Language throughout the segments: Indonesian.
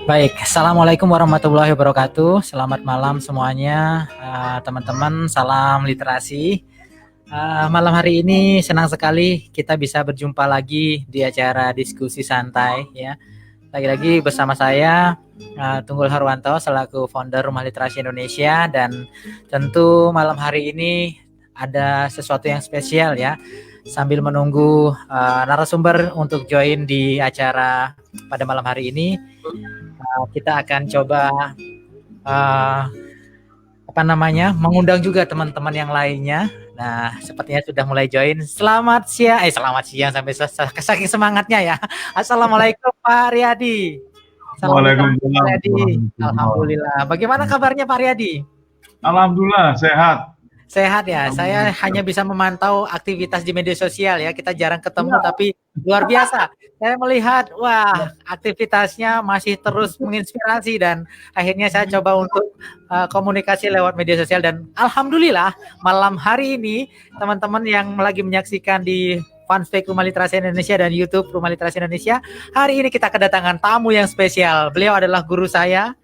Baik, Assalamualaikum warahmatullahi wabarakatuh. Selamat malam semuanya, teman-teman. Salam literasi. Malam hari ini senang sekali kita bisa berjumpa lagi di acara diskusi santai, ya. Lagi-lagi bersama saya Tunggul Harwanto selaku founder Rumah Literasi Indonesia, dan tentu malam hari ini ada sesuatu yang spesial, ya. Sambil menunggu narasumber untuk join di acara pada malam hari ini, kita akan coba uh, mengundang juga teman-teman yang lainnya. Nah, sepertinya sudah mulai join. Selamat siang sampai saking semangatnya, ya. Assalamualaikum Pak Riyadi. Assalamualaikum Pak Riyadi. Alhamdulillah. Bagaimana kabarnya Pak Riyadi? Alhamdulillah sehat. Sehat ya. Saya hanya bisa memantau aktivitas di media sosial, ya. Kita jarang ketemu, tapi luar biasa. Saya melihat, wah, aktivitasnya masih terus menginspirasi, dan akhirnya saya coba untuk komunikasi lewat media sosial, dan alhamdulillah malam hari ini teman-teman yang lagi menyaksikan di fanpage Rumah Literasi Indonesia dan YouTube Rumah Literasi Indonesia, hari ini kita kedatangan tamu yang spesial. Beliau adalah guru saya,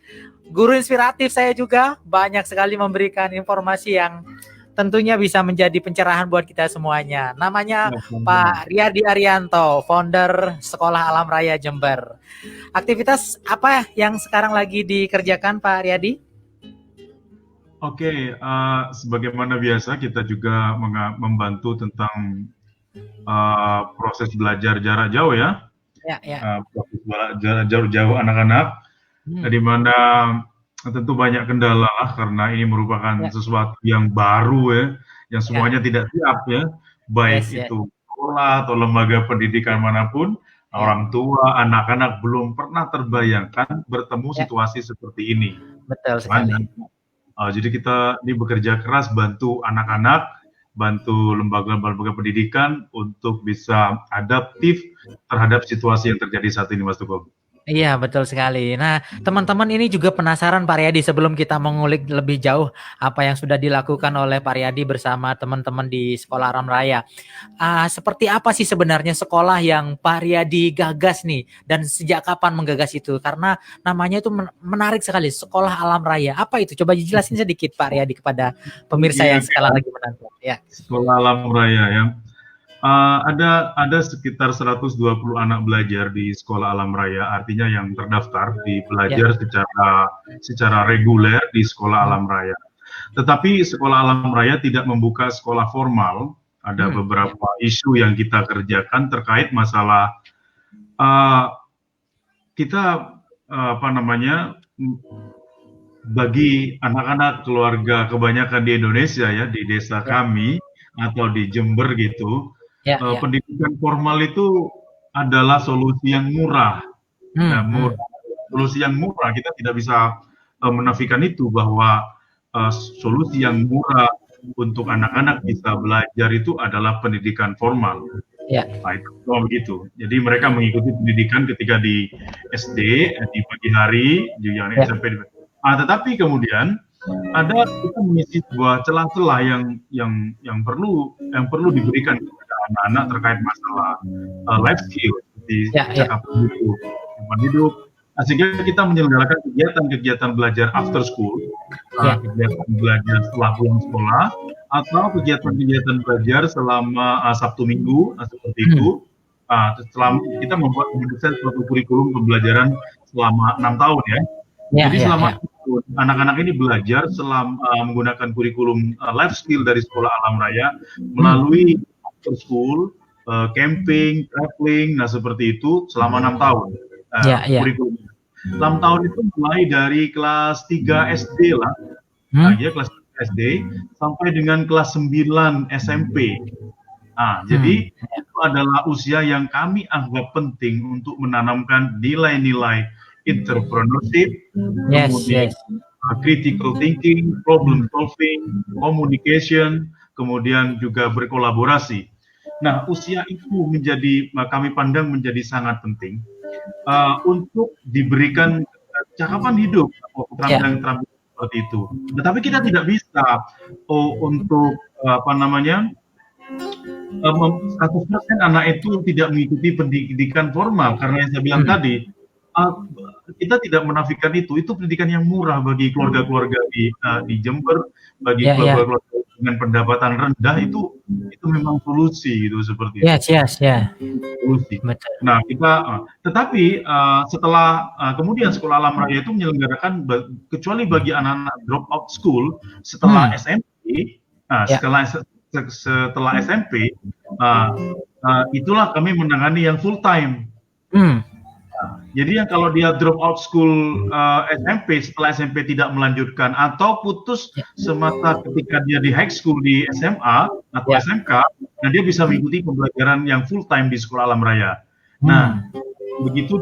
guru inspiratif saya juga, banyak sekali memberikan informasi yang tentunya bisa menjadi pencerahan buat kita semuanya. Namanya Pak Riyadi Arianto, founder Sekolah Alam Raya Jember. Aktivitas apa yang sekarang lagi dikerjakan Pak Riyadi? Oke, sebagaimana biasa kita juga membantu tentang proses belajar jarak jauh, ya. Proses belajar jarak jauh anak-anak, di mana tentu banyak kendala lah, karena ini merupakan sesuatu yang baru, ya, yang semuanya tidak siap, ya, baik itu sekolah atau lembaga pendidikan manapun, orang tua, anak-anak belum pernah terbayangkan bertemu situasi seperti ini. Betul sekali. Jadi kita ini bekerja keras bantu anak-anak, bantu lembaga-lembaga pendidikan untuk bisa adaptif terhadap situasi yang terjadi saat ini, Mas Tukul. Iya, betul sekali. Nah, teman-teman ini juga penasaran Pak Riyadi, sebelum kita mengulik lebih jauh apa yang sudah dilakukan oleh Pak Riyadi bersama teman-teman di Sekolah Alam Raya. Seperti apa sih sebenarnya sekolah yang Pak Riyadi gagas nih, dan sejak kapan menggagas itu? Karena namanya itu menarik sekali, Sekolah Alam Raya. Apa itu? Coba jelasin sedikit Pak Riyadi kepada pemirsa yang sekali lagi menonton. Ya. Sekolah Alam Raya, ya. Ada sekitar 120 anak belajar di Sekolah Alam Raya, artinya yang terdaftar di belajar secara reguler di Sekolah Alam Raya. Tetapi Sekolah Alam Raya tidak membuka sekolah formal. Ada beberapa isu yang kita kerjakan terkait masalah kita bagi anak-anak keluarga kebanyakan di Indonesia, ya, di desa kami atau di Jember gitu. Pendidikan formal itu adalah solusi yang murah. Solusi yang murah, kita tidak bisa menafikan itu, bahwa solusi yang murah untuk anak-anak bisa belajar itu adalah pendidikan formal. Nah, itu begitu. Jadi mereka mengikuti pendidikan ketika di SD, di pagi hari, di SMP. Tetapi kemudian kita mengisi sebuah celah-celah yang perlu diberikan kepada anak-anak terkait masalah life skill, seperti cakapan hidup, sehingga kita menyelenggarakan kegiatan-kegiatan belajar after school, kegiatan belajar setelah pulang sekolah, atau kegiatan-kegiatan belajar selama Sabtu Minggu, seperti itu. Kita membuat suatu kurikulum pembelajaran selama 6 tahun, ya. Jadi selama anak-anak ini belajar menggunakan kurikulum life skill dari Sekolah Alam Raya melalui after school, camping, traveling, seperti itu selama 6 tahun. Kurikulum 6 tahun itu mulai dari kelas 3 SD lah, kelas 3 SD sampai dengan kelas 9 SMP. Jadi itu adalah usia yang kami anggap penting untuk menanamkan nilai-nilai entrepreneurship, kemudian critical thinking, problem solving, communication, kemudian juga berkolaborasi. Nah, usia itu kami pandang menjadi sangat penting untuk diberikan cakapan hidup atau keterampilan seperti itu. Tetapi kita tidak bisa untuk 100% anak itu tidak mengikuti pendidikan formal, karena yang saya bilang tadi, kita tidak menafikan itu pendidikan yang murah bagi keluarga-keluarga di Jember, bagi keluarga-keluarga dengan pendapatan rendah itu memang solusi gitu seperti itu. Yes. Solusi. Nah, tetapi setelah kemudian Sekolah Alam Raya itu menyelenggarakan kecuali bagi anak-anak drop out school setelah SMP, setelah SMP, itulah kami menangani yang full time. Jadi yang kalau dia drop out school SMP, setelah SMP tidak melanjutkan atau putus semata ketika dia di high school di SMA atau SMK, nah dia bisa mengikuti pembelajaran yang full time di Sekolah Alam Raya. Nah, begitu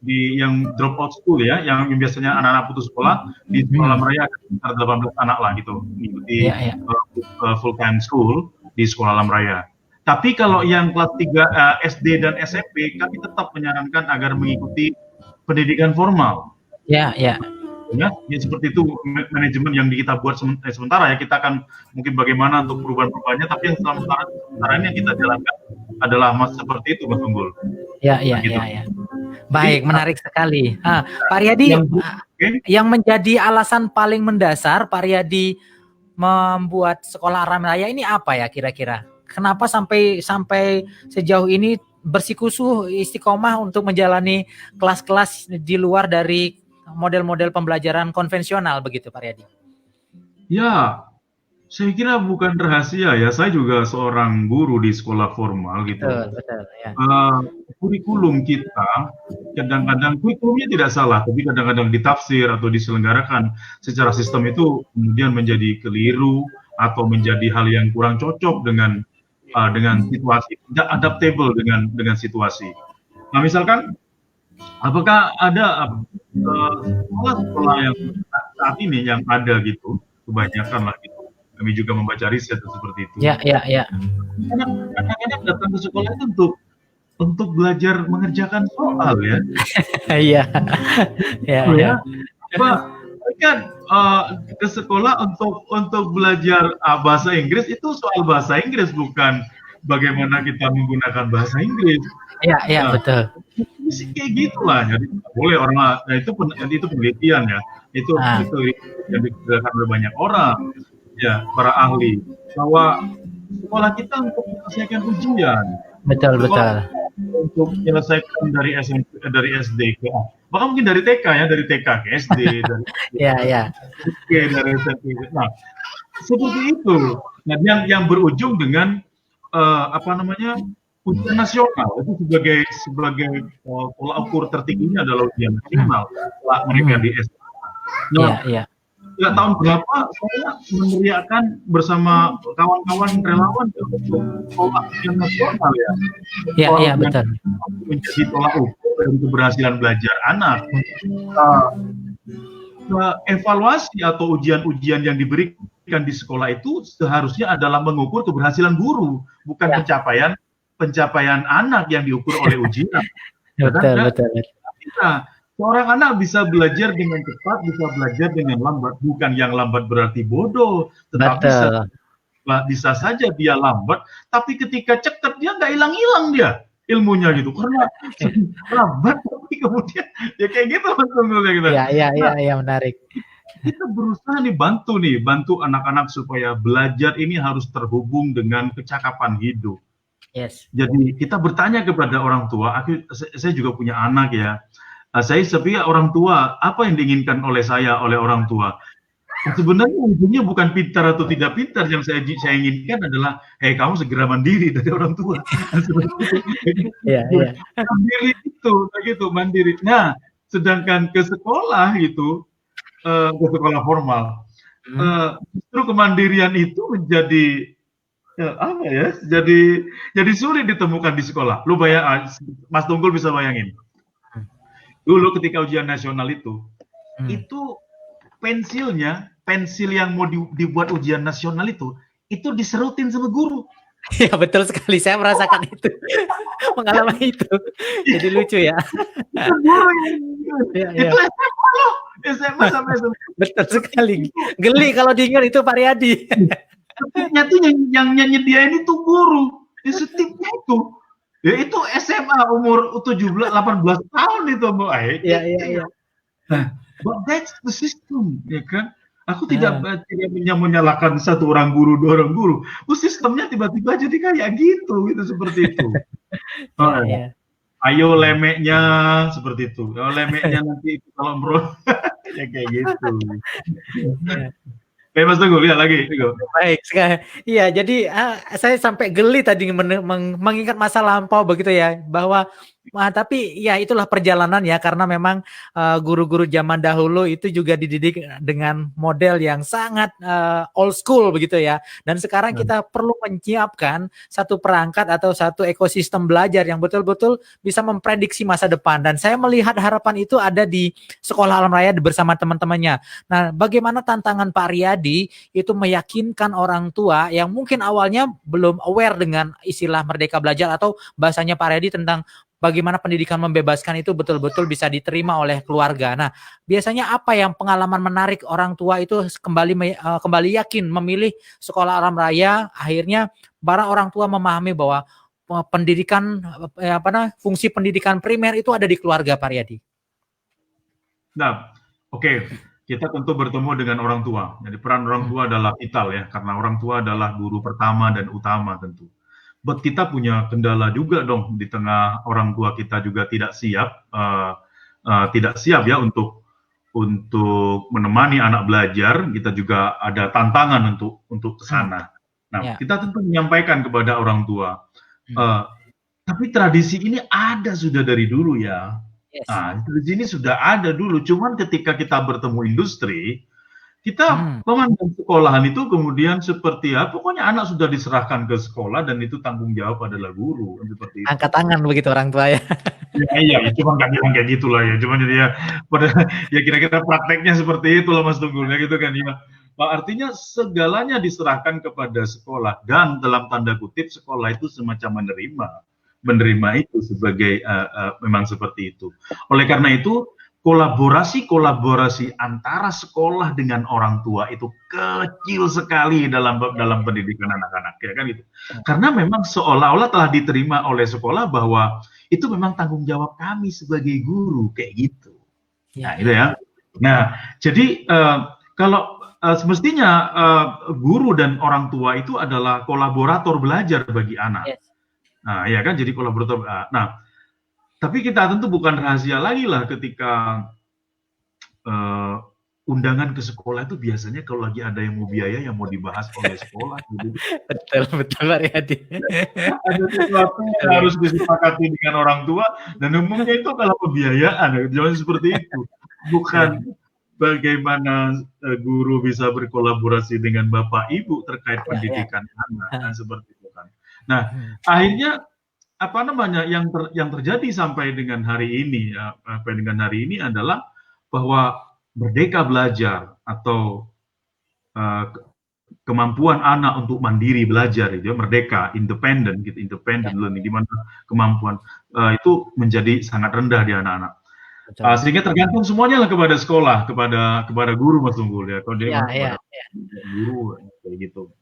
di yang drop out school ya, yang biasanya anak-anak putus sekolah di Sekolah Alam Raya ada sekitar 18 anak lah gitu, mengikuti full time school di Sekolah Alam Raya. Tapi kalau yang kelas 3 SD dan SMP, kami tetap menyarankan agar mengikuti pendidikan formal. Ya, seperti itu manajemen yang kita buat sementara ya. Kita akan mungkin bagaimana untuk perubahan-perubahannya, tapi yang sementara ini yang kita jalankan adalah seperti itu, Mas Unggul. Ya. Baik, menarik sekali. Pak Riyadi, yang menjadi alasan paling mendasar Pak Riyadi membuat Sekolah Alam Raya ini apa ya kira-kira? Kenapa sampai sejauh ini bersikukuh istiqomah untuk menjalani kelas-kelas di luar dari model-model pembelajaran konvensional begitu Pak Riyadi? Ya, saya kira bukan rahasia ya. Saya juga seorang guru di sekolah formal gitu. Betul ya. Kurikulum kita kadang-kadang kurikulumnya tidak salah, tapi kadang-kadang ditafsir atau diselenggarakan secara sistem itu kemudian menjadi keliru atau menjadi hal yang kurang cocok dengan situasi, tidak adaptable dengan situasi. Nah, misalkan, apakah ada sekolah yang saat ini yang ada gitu, kebanyakan lah gitu. Kami juga membaca riset seperti itu. Ya. Anak-anak datang ke sekolah itu untuk belajar mengerjakan soal ya. Iya. Kan ke sekolah untuk belajar bahasa Inggris, itu soal bahasa Inggris, bukan bagaimana kita menggunakan bahasa Inggris. Iya, betul. Mesti kayak gitulah. Jadi boleh orang itu penelitian ya. Itu yang dikerjakan oleh banyak orang ya, para ahli, bahwa sekolah kita untuk menyelesaikan ujian. Betul. Untuk menyelesaikan dari SD ke bahkan mungkin dari TK ya, dari TK ke SD, dari dari SMP. Nah, seperti itu. Nah, yang berujung dengan ujian nasional itu sebagai tolak ukur tertingginya adalah ujian nasional setelah mereka di SD. Tahun berapa saya meneriakkan bersama kawan-kawan relawan untuk tolak ujian nasional ya. Iya, betul. Menjadi tolak ukur dari keberhasilan belajar anak. Evaluasi atau ujian-ujian yang diberikan di sekolah itu seharusnya adalah mengukur keberhasilan guru, bukan pencapaian anak yang diukur oleh ujian. Betul. Seorang anak bisa belajar dengan cepat, bisa belajar dengan lambat. Bukan yang lambat berarti bodoh, tetapi bisa saja dia lambat, tapi ketika cepat dia nggak hilang-hilang dia ilmunya gitu, karena lambat tapi kemudian ya kayak gitu maksudnya gitu. Iya, menarik. Kita berusaha bantu anak-anak supaya belajar ini harus terhubung dengan kecakapan hidup. Yes. Jadi kita bertanya kepada orang tua. Saya juga punya anak ya. Saya sebagai orang tua, apa yang diinginkan oleh orang tua? Sebenarnya ujungnya bukan pintar atau tidak pintar, yang saya inginkan adalah, kamu segera mandiri dari orang tua. Mandiri itu, begitu mandiri. Nah, sedangkan ke sekolah gitu, ke sekolah formal, justru kemandirian itu menjadi jadi sulit ditemukan di sekolah. Lu Mas Tunggul bisa bayangin. Dulu ketika ujian nasional itu pensil yang mau dibuat ujian nasional itu diserutin sama guru. Iya, betul sekali, saya merasakan itu. Mengalami itu. Jadi lucu ya. Itu SMA loh. SMA sampai betul sekali. Geli kalau diingat itu Pak Riyadi. Setipnya tuh yang nyediain itu guru. Setipnya itu. Ya itu SMA umur 18 tahun itu, Bu. Iya. Nah, but that's the system, ya kan? Aku tidak menyalahkan satu orang guru, dua orang guru. Sistemnya tiba-tiba jadi kayak gitu, seperti itu. Ayo lemeknya seperti itu. Kalau lemeknya nanti kalau ya kayak gitu. Mas Tunggu, lihat lagi. Baik sekali. Iya, jadi saya sampai geli tadi mengingat masa lampau begitu ya, bahwa tapi ya itulah perjalanan ya, karena memang guru-guru zaman dahulu itu juga dididik dengan model yang sangat old school begitu ya. Dan sekarang kita perlu menyiapkan satu perangkat atau satu ekosistem belajar yang betul-betul bisa memprediksi masa depan. Dan saya melihat harapan itu ada di Sekolah Alam Raya bersama teman-temannya. Nah, bagaimana tantangan Pak Riyadi itu meyakinkan orang tua yang mungkin awalnya belum aware dengan istilah Merdeka Belajar atau bahasanya Pak Riyadi tentang bagaimana pendidikan membebaskan itu betul-betul bisa diterima oleh keluarga. Nah, biasanya apa yang pengalaman menarik orang tua itu kembali yakin memilih Sekolah Alam Raya, akhirnya para orang tua memahami bahwa pendidikan fungsi pendidikan primer itu ada di keluarga, Pak Riyadi. Nah, oke. Kita tentu bertemu dengan orang tua. Jadi peran orang tua adalah vital ya, karena orang tua adalah guru pertama dan utama tentu. But kita punya kendala juga dong di tengah orang tua kita juga tidak siap ya untuk menemani anak belajar. Kita juga ada tantangan untuk ke sana. Nah, kita tentu menyampaikan kepada orang tua. Tapi tradisi ini ada sudah dari dulu ya. Nah, di sini sudah ada dulu. Cuman ketika kita bertemu industri, kita memandang sekolahan itu kemudian seperti pokoknya anak sudah diserahkan ke sekolah dan itu tanggung jawab adalah guru, seperti itu. Angkat tangan begitu orang tua ya. Iya, cuma nggak bilang kayak gitulah ya. Cuma jadi ya kira-kira prakteknya seperti itulah Mas Tunggul ya gitu kan ya. Artinya segalanya diserahkan kepada sekolah dan dalam tanda kutip sekolah itu semacam menerima itu sebagai memang seperti itu. Oleh karena itu kolaborasi antara sekolah dengan orang tua itu kecil sekali dalam pendidikan anak-anak ya kan gitu. Karena memang seolah-olah telah diterima oleh sekolah bahwa itu memang tanggung jawab kami sebagai guru kayak gitu. Nah, itu ya. Nah, jadi kalau semestinya guru dan orang tua itu adalah kolaborator belajar bagi anak. Nah, ya kan jadi kolaborator. Nah, tapi kita tentu bukan rahasia lagi lah ketika undangan ke sekolah itu biasanya kalau lagi ada yang mau biaya yang mau dibahas oleh sekolah. Gitu. Betul Pak Riyadi. Ada sesuatu yang harus disepakati dengan orang tua dan umumnya itu kalau pembiayaan, jangan seperti itu. Bukan bagaimana guru bisa berkolaborasi dengan bapak ibu terkait pendidikan anak, seperti itu kan. Nah, akhirnya yang terjadi sampai dengan hari ini adalah bahwa Merdeka Belajar atau kemampuan anak untuk mandiri belajar itu merdeka, independen learning, di mana kemampuan itu menjadi sangat rendah di anak-anak. Sehingga tergantung semuanya lah kepada sekolah, kepada guru Mas Tunggul ya. Kalau dia guru kayak gitu.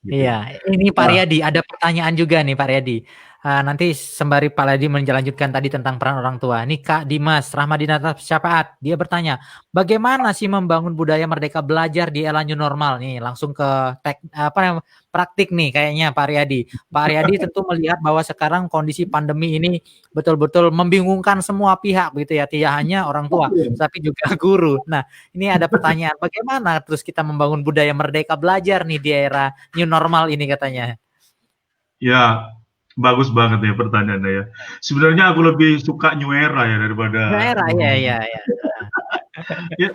Iya, ini Pak Riyadi, ada pertanyaan juga nih Pak Riyadi. Nanti sembari Pak Riyadi melanjutkan tadi tentang peran orang tua. Ini Kak Dimas Rahmadinata Syafaat, dia bertanya, bagaimana sih membangun budaya merdeka belajar di era new normal? Nih, langsung ke praktik nih kayaknya Pak Riyadi. Pak Riyadi tentu melihat bahwa sekarang kondisi pandemi ini betul-betul membingungkan semua pihak gitu ya, tidak hanya orang tua, tapi juga guru. Nah, ini ada pertanyaan, bagaimana terus kita membangun budaya merdeka belajar nih di era new normal ini katanya? Ya, bagus banget ya pertanyaannya ya. Sebenarnya aku lebih suka new era ya daripada new era. Ya. Ya,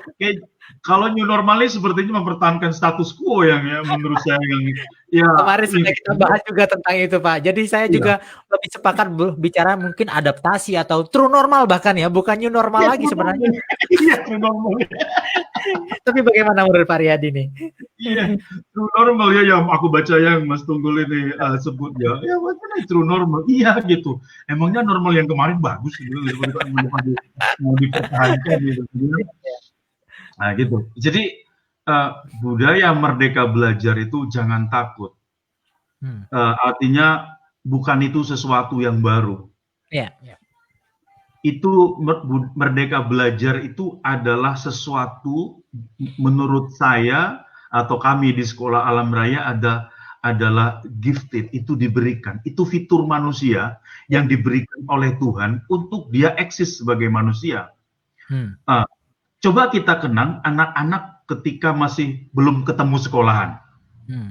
kalau new normal ini sepertinya mempertahankan status quo yang menurut saya yang ya. Kemarin sudah kita bahas juga tentang itu Pak. Jadi saya juga lebih sepakat bicara mungkin adaptasi atau true normal bahkan ya, bukan new normal lagi sebenarnya. Iya, true normal. Tapi bagaimana menurut Pak Riyadi nih? Iya, true normal ya yang aku baca yang Mas Tunggul ini sebut ya. Ya bagaimana true normal? Iya gitu. Emangnya normal yang kemarin bagus gitu, mau dipertahankan gitu. Nah gitu. Jadi budaya merdeka belajar itu jangan takut. Artinya bukan itu sesuatu yang baru. itu merdeka belajar itu adalah sesuatu menurut saya atau kami di Sekolah Alam Raya adalah gifted, itu diberikan. Itu fitur manusia yang diberikan oleh Tuhan untuk dia eksis sebagai manusia. Coba kita kenang anak-anak ketika masih belum ketemu sekolahan.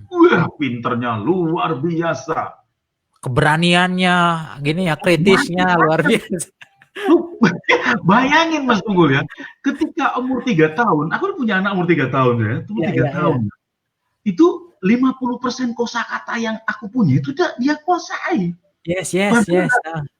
Wah, pinternya luar biasa. Keberaniannya, gini ya, kritisnya luar biasa. Bayangin Mas Tunggul ya, ketika umur 3 tahun, aku punya anak umur 3 tahun ya, umur 3 tahun. Itu 50% kosakata yang aku punya itu dia kuasai. Yes.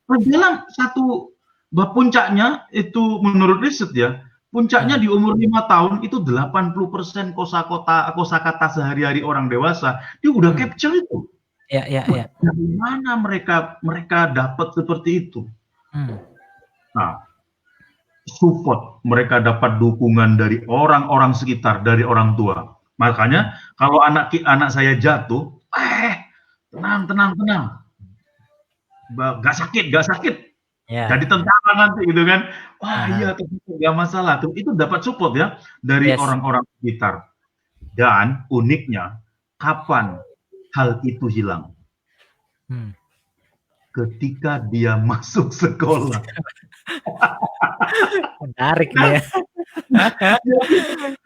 Dalam satu puncaknya itu menurut riset ya, puncaknya di umur 5 tahun itu 80% kosakata sehari-hari orang dewasa, dia udah capture itu. Dari mana mereka dapat seperti itu? Nah, support, mereka dapat dukungan dari orang-orang sekitar, dari orang tua. Makanya kalau anak saya jatuh, tenang, gak sakit. Jadi tentara nanti gitu kan. Wah iya, gak masalah. Itu dapat support ya dari orang-orang sekitar. Dan uniknya, kapan hal itu hilang? Ketika dia masuk sekolah. Menarik ya.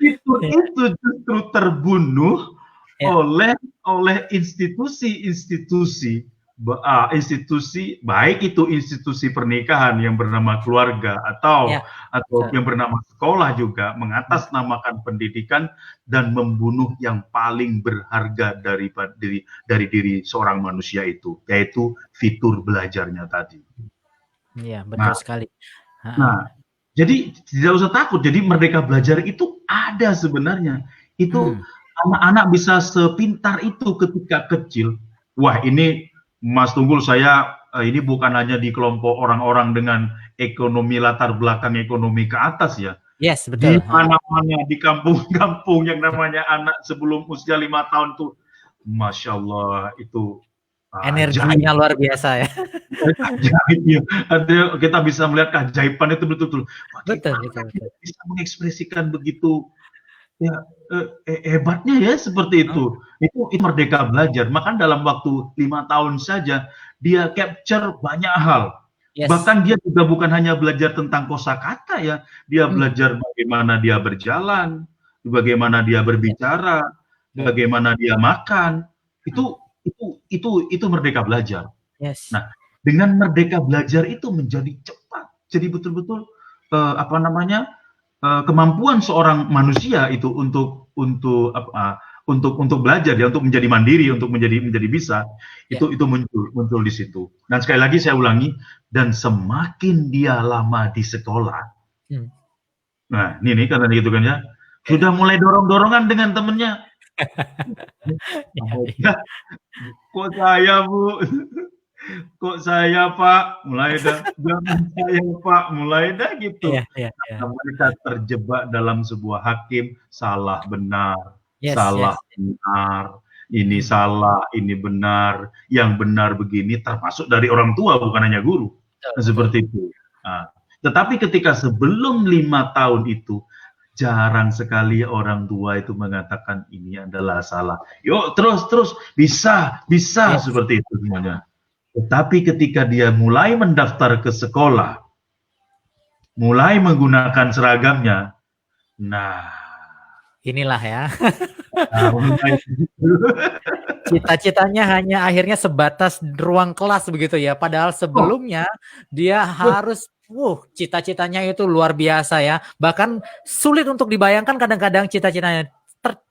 Fitur itu justru terbunuh oleh institusi baik itu institusi pernikahan yang bernama keluarga atau yang bernama sekolah juga mengatasnamakan pendidikan dan membunuh yang paling berharga dari diri seorang manusia itu, yaitu fitur belajarnya tadi. Iya, betul sekali. Nah, jadi tidak usah takut. Jadi merdeka belajar itu ada sebenarnya. Itu anak-anak bisa sepintar itu ketika kecil. Wah, ini Mas Tunggul, saya ini bukan hanya di kelompok orang-orang dengan ekonomi latar belakang ekonomi ke atas ya. Yes, betul. Di mana-mana di kampung-kampung yang namanya anak sebelum usia 5 tahun tuh, Masya Allah itu energinya luar biasa ya. Kita bisa melihat keajaiban itu betul-betul. Betul. Bisa mengekspresikan begitu ya hebatnya ya seperti itu. Itu merdeka belajar. Maka dalam waktu 5 tahun saja dia capture banyak hal. Bahkan dia juga bukan hanya belajar tentang kosakata ya, dia belajar bagaimana dia berjalan, bagaimana dia berbicara, bagaimana dia makan. Itu merdeka belajar. Nah, dengan merdeka belajar itu menjadi cepat. Jadi betul-betul kemampuan seorang manusia itu untuk belajar ya, untuk menjadi mandiri, untuk menjadi bisa, itu muncul di situ. Dan sekali lagi saya ulangi, dan semakin dia lama di sekolah, nah ini karena gitu kan ya, sudah mulai dorong-dorongan dengan temennya. Kok saya Bu? Kok saya Pak? Mulai dah, jangan saya Pak, mulai dah gitu. Mereka terjebak dalam sebuah hakim, salah benar, salah benar, ini salah, ini benar, yang benar begini, termasuk dari orang tua, bukan hanya guru. Seperti itu. Nah, tetapi ketika sebelum 5 tahun itu, jarang sekali orang tua itu mengatakan ini adalah salah. Yuk terus, bisa, seperti itu semuanya. Tetapi ketika dia mulai mendaftar ke sekolah, mulai menggunakan seragamnya, nah inilah ya. Cita-citanya hanya akhirnya sebatas ruang kelas begitu ya. Padahal sebelumnya dia harus, cita-citanya itu luar biasa ya. Bahkan sulit untuk dibayangkan kadang-kadang cita-citanya.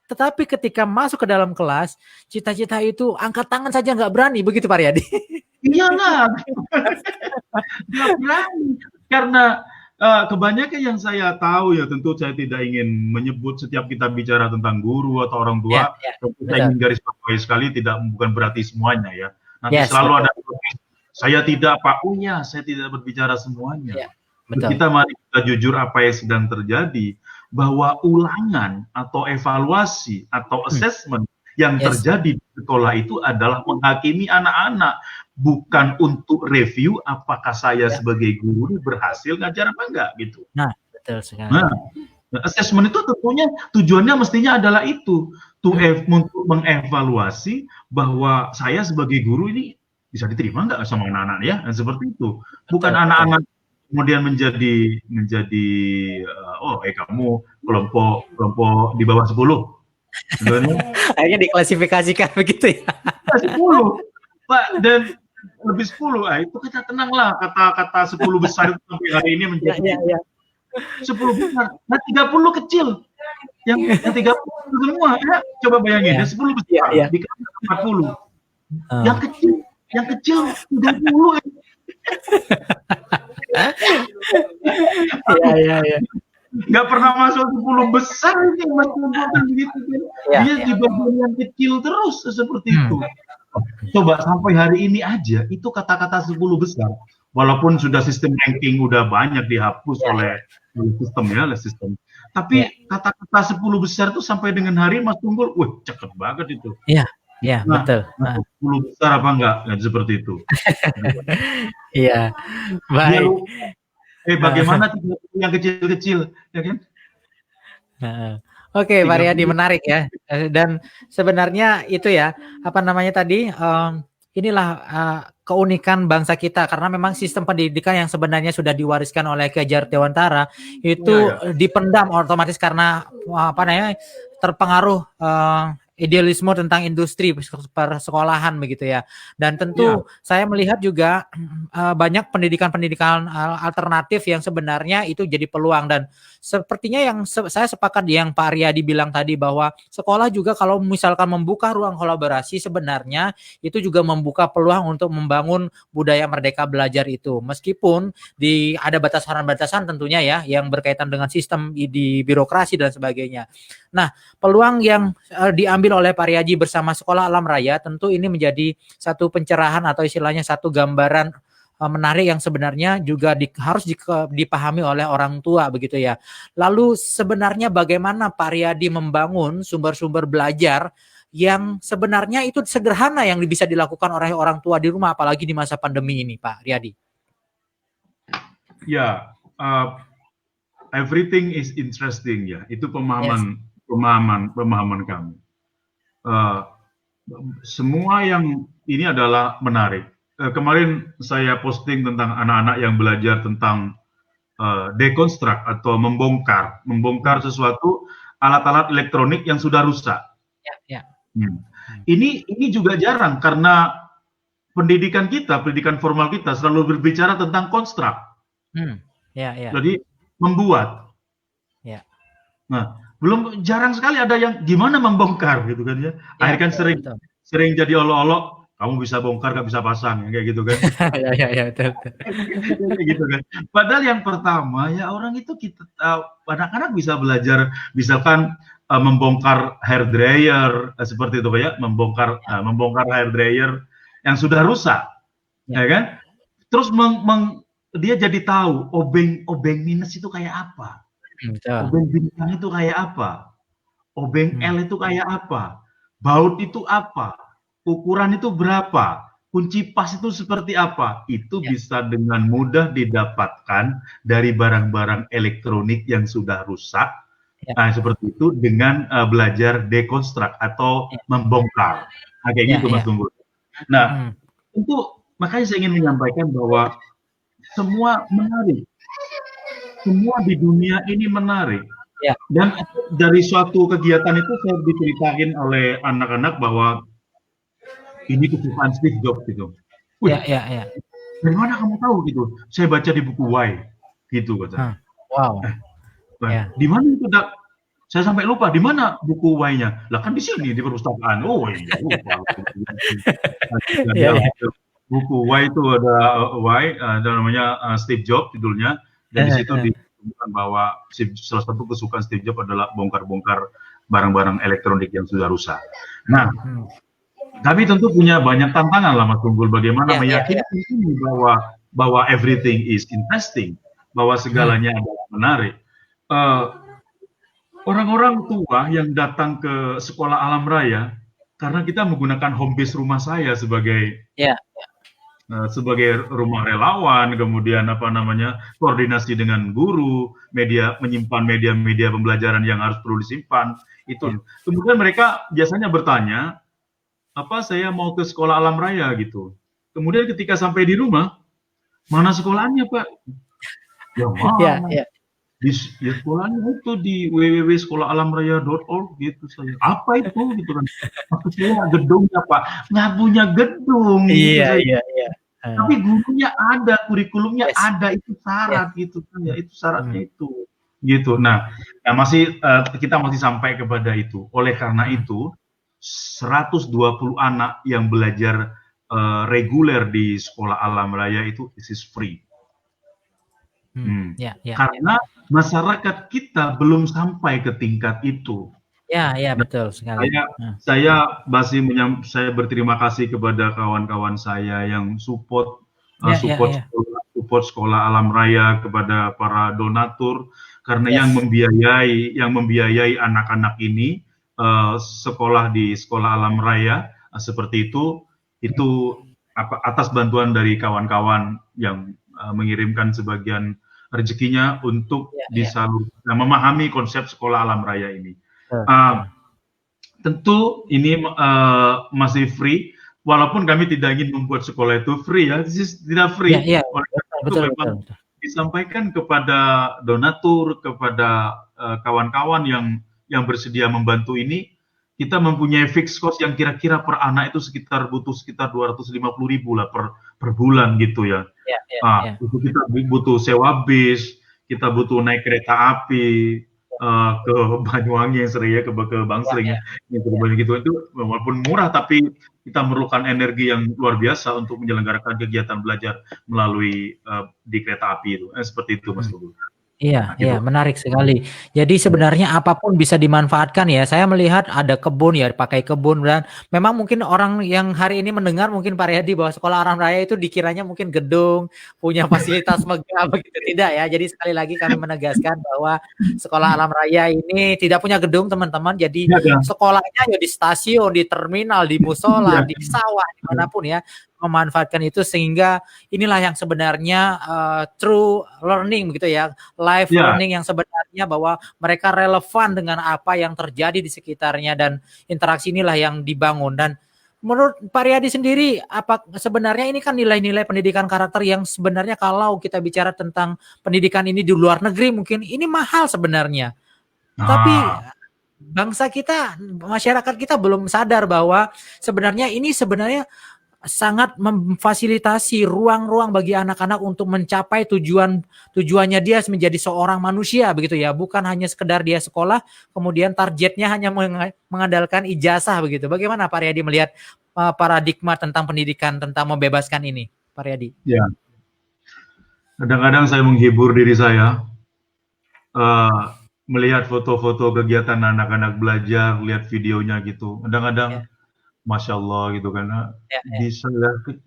Tetapi ketika masuk ke dalam kelas, cita-cita itu angkat tangan saja nggak berani, begitu Pak Riyadi? Iyalah, nggak berani. Karena kebanyakan yang saya tahu ya, tentu saya tidak ingin menyebut setiap kita bicara tentang guru atau orang tua, saya ingin garis bawahi sekali, bukan berarti semuanya ya. Nanti selalu ada saya tidak Pak, saya tidak berbicara semuanya. Kita mari kita jujur apa yang sedang terjadi, bahwa ulangan atau evaluasi atau assessment yang terjadi di sekolah itu adalah menghakimi anak-anak, bukan untuk review apakah saya sebagai guru berhasil ngajar apa enggak gitu. Nah, betul sekali. Nah, assessment itu tentunya tujuannya mestinya adalah itu, untuk mengevaluasi bahwa saya sebagai guru ini bisa diterima nggak sama anak-anak ya, seperti itu. Bukan anak-anak kemudian menjadi kamu kelompok di bawah 10. Akhirnya diklasifikasikan begitu ya. 10, Pak, dan lebih 10. Itu kita tenanglah, kata-kata 10 besar itu sampai hari ini menjadi 10 besar. Nah, 30 kecil. Yang 30 semua ya. Coba bayangin, 10 besar dikali 40. Yang kecil 30. Iya. Nggak pernah masuk 10 besar ini, Mas Tonton begitu. Dia di bagian yang kecil terus seperti itu. Coba sampai hari ini aja itu kata-kata 10 besar, walaupun sudah sistem ranking udah banyak dihapus oleh sistem. Tapi kata-kata 10 besar itu sampai dengan hari Mas Tunggul, wah cepet banget itu. Iya, betul. 10 besar apa enggak? Seperti itu. Iya, baik. Bagaimana yang kecil-kecil, ya kan? Oke, Pak Riyadi, menarik ya. Dan sebenarnya itu ya, apa namanya tadi, inilah keunikan bangsa kita, karena memang sistem pendidikan yang sebenarnya sudah diwariskan oleh Ki Hajar Dewantara itu dipendam otomatis karena apa namanya terpengaruh idealisme tentang industri persekolahan begitu ya. Dan tentu saya melihat juga banyak pendidikan-pendidikan alternatif yang sebenarnya itu jadi peluang, dan sepertinya yang saya sepakat yang Pak Riyadi bilang tadi bahwa sekolah juga kalau misalkan membuka ruang kolaborasi sebenarnya itu juga membuka peluang untuk membangun budaya merdeka belajar itu. Meskipun ada batasan-batasan tentunya ya yang berkaitan dengan sistem di birokrasi dan sebagainya. Nah, peluang yang diambil oleh Pak Riyadi bersama Sekolah Alam Raya tentu ini menjadi satu pencerahan atau istilahnya satu gambaran menarik yang sebenarnya juga harus dipahami oleh orang tua begitu ya. Lalu sebenarnya bagaimana Pak Riyadi membangun sumber-sumber belajar yang sebenarnya itu sederhana yang bisa dilakukan oleh orang tua di rumah apalagi di masa pandemi ini, Pak Riyadi? Ya, everything is interesting ya. Itu pemahaman kami. Semua yang ini adalah menarik. Kemarin saya posting tentang anak-anak yang belajar tentang dekonstruk atau membongkar sesuatu alat-alat elektronik yang sudah rusak. Ini juga jarang karena pendidikan formal kita selalu berbicara tentang konstruk. Jadi membuat. Nah, jarang sekali ada yang gimana membongkar gitu kan ya. Akhirnya kan sering jadi olok-olok, kamu bisa bongkar gak bisa pasang kayak gitu kan. betul. Gitu kan. Padahal yang pertama ya orang itu anak-anak bisa belajar misalkan membongkar hair dryer seperti itu ya, membongkar hair dryer yang sudah rusak. Ya kan? Terus dia jadi tahu obeng minus itu kayak apa. Obeng bintang itu kayak apa? Obeng L itu kayak apa? Baut itu apa? Ukuran itu berapa? Kunci pas itu seperti apa? Itu bisa dengan mudah didapatkan dari barang-barang elektronik yang sudah rusak. Nah, seperti itu dengan belajar dekonstruk atau membongkar. Nah, kayak gitu Mas Tunggul. Nah, tentu makanya saya ingin menyampaikan bahwa semua menarik. Semua di dunia ini menarik. Dan dari suatu kegiatan itu saya diceritain oleh anak-anak bahwa ini kesukaan Steve Jobs gitu. Dari mana kamu tahu gitu? Saya baca di buku Why gitu kata. Wow. Di mana itu saya sampai lupa di mana buku Why-nya. Lah kan di sini di perpustakaan. Oh iya lupa. Buku Why itu ada Why, ada namanya Steve Jobs judulnya. Dan di situ disebutkan bahwa salah satu kesukaan Steve Jobs adalah bongkar-bongkar barang-barang elektronik yang sudah rusak. Nah, kami tentu punya banyak tantangan lah Mas Tunggul, bagaimana meyakinkan ini bahwa everything is interesting, bahwa segalanya adalah menarik. Orang-orang tua yang datang ke Sekolah Alam Raya karena kita menggunakan home base rumah saya sebagai sebagai rumah relawan, kemudian koordinasi dengan guru, menyimpan media-media pembelajaran yang harus perlu disimpan itu. Kemudian mereka biasanya bertanya, saya mau ke sekolah alam raya gitu. Kemudian ketika sampai di rumah, mana sekolahnya Pak? Ya mana? Di sekolahnya itu di www.sekolahalaምraya.org gitu saya. Apa itu gitu kan? Maksudnya gedungnya Pak, nggak punya gedung. Iya. Tapi gurunya ada, kurikulumnya ada, itu syarat gitu kan ya, itu syaratnya itu. Gitu. Nah, kita masih sampai kepada itu. Oleh karena itu, 120 anak yang belajar reguler di sekolah alam raya itu is free. Karena masyarakat kita belum sampai ke tingkat itu. Ya, betul sekali. Saya berterima kasih kepada kawan-kawan saya yang support sekolah alam raya, kepada para donatur, karena yang membiayai anak-anak ini sekolah di sekolah alam raya seperti itu atas bantuan dari kawan-kawan yang mengirimkan sebagian rezekinya untuk memahami konsep sekolah alam raya ini. Tentu ini masih free, walaupun kami tidak ingin membuat sekolah itu free ya, tidak free. Betul. Disampaikan kepada donatur, kepada kawan-kawan yang bersedia membantu ini, kita mempunyai fixed cost yang kira-kira per anak itu butuh sekitar 250.000 lah per bulan gitu ya. Itu kita butuh sewa bis, kita butuh naik kereta api ke Banyuwangi yang sering ke Bangsering gitu. Itu walaupun murah tapi kita memerlukan energi yang luar biasa untuk menyelenggarakan kegiatan belajar melalui di kereta api itu. Seperti itu Mas Lugu. Iya, menarik sekali. Jadi sebenarnya apapun bisa dimanfaatkan ya. Saya melihat ada kebun ya, pakai kebun, dan memang mungkin orang yang hari ini mendengar mungkin Pak Riyadi bahwa sekolah alam raya itu dikiranya mungkin gedung, punya fasilitas megah begitu, tidak ya. Jadi sekali lagi kami menegaskan bahwa sekolah alam raya ini tidak punya gedung teman-teman. Jadi sekolahnya ya di stasiun, di terminal, di musola, di sawah, dimanapun ya, memanfaatkan itu, sehingga inilah yang sebenarnya true learning begitu ya, live learning yang sebenarnya, bahwa mereka relevan dengan apa yang terjadi di sekitarnya, dan interaksi inilah yang dibangun. Dan menurut Pak Riyadi sendiri, apa sebenarnya ini kan nilai-nilai pendidikan karakter yang sebenarnya kalau kita bicara tentang pendidikan ini di luar negeri mungkin ini mahal sebenarnya, tapi bangsa kita, masyarakat kita belum sadar bahwa sebenarnya ini sangat memfasilitasi ruang-ruang bagi anak-anak untuk mencapai tujuannya dia menjadi seorang manusia begitu ya, bukan hanya sekedar dia sekolah kemudian targetnya hanya mengandalkan ijazah begitu. Bagaimana Pak Riyadi melihat paradigma tentang pendidikan, tentang membebaskan ini, Pak Riyadi? Ya, kadang-kadang saya menghibur diri saya melihat foto-foto kegiatan anak-anak belajar, lihat videonya gitu. Kadang-kadang Masya Allah gitu kan,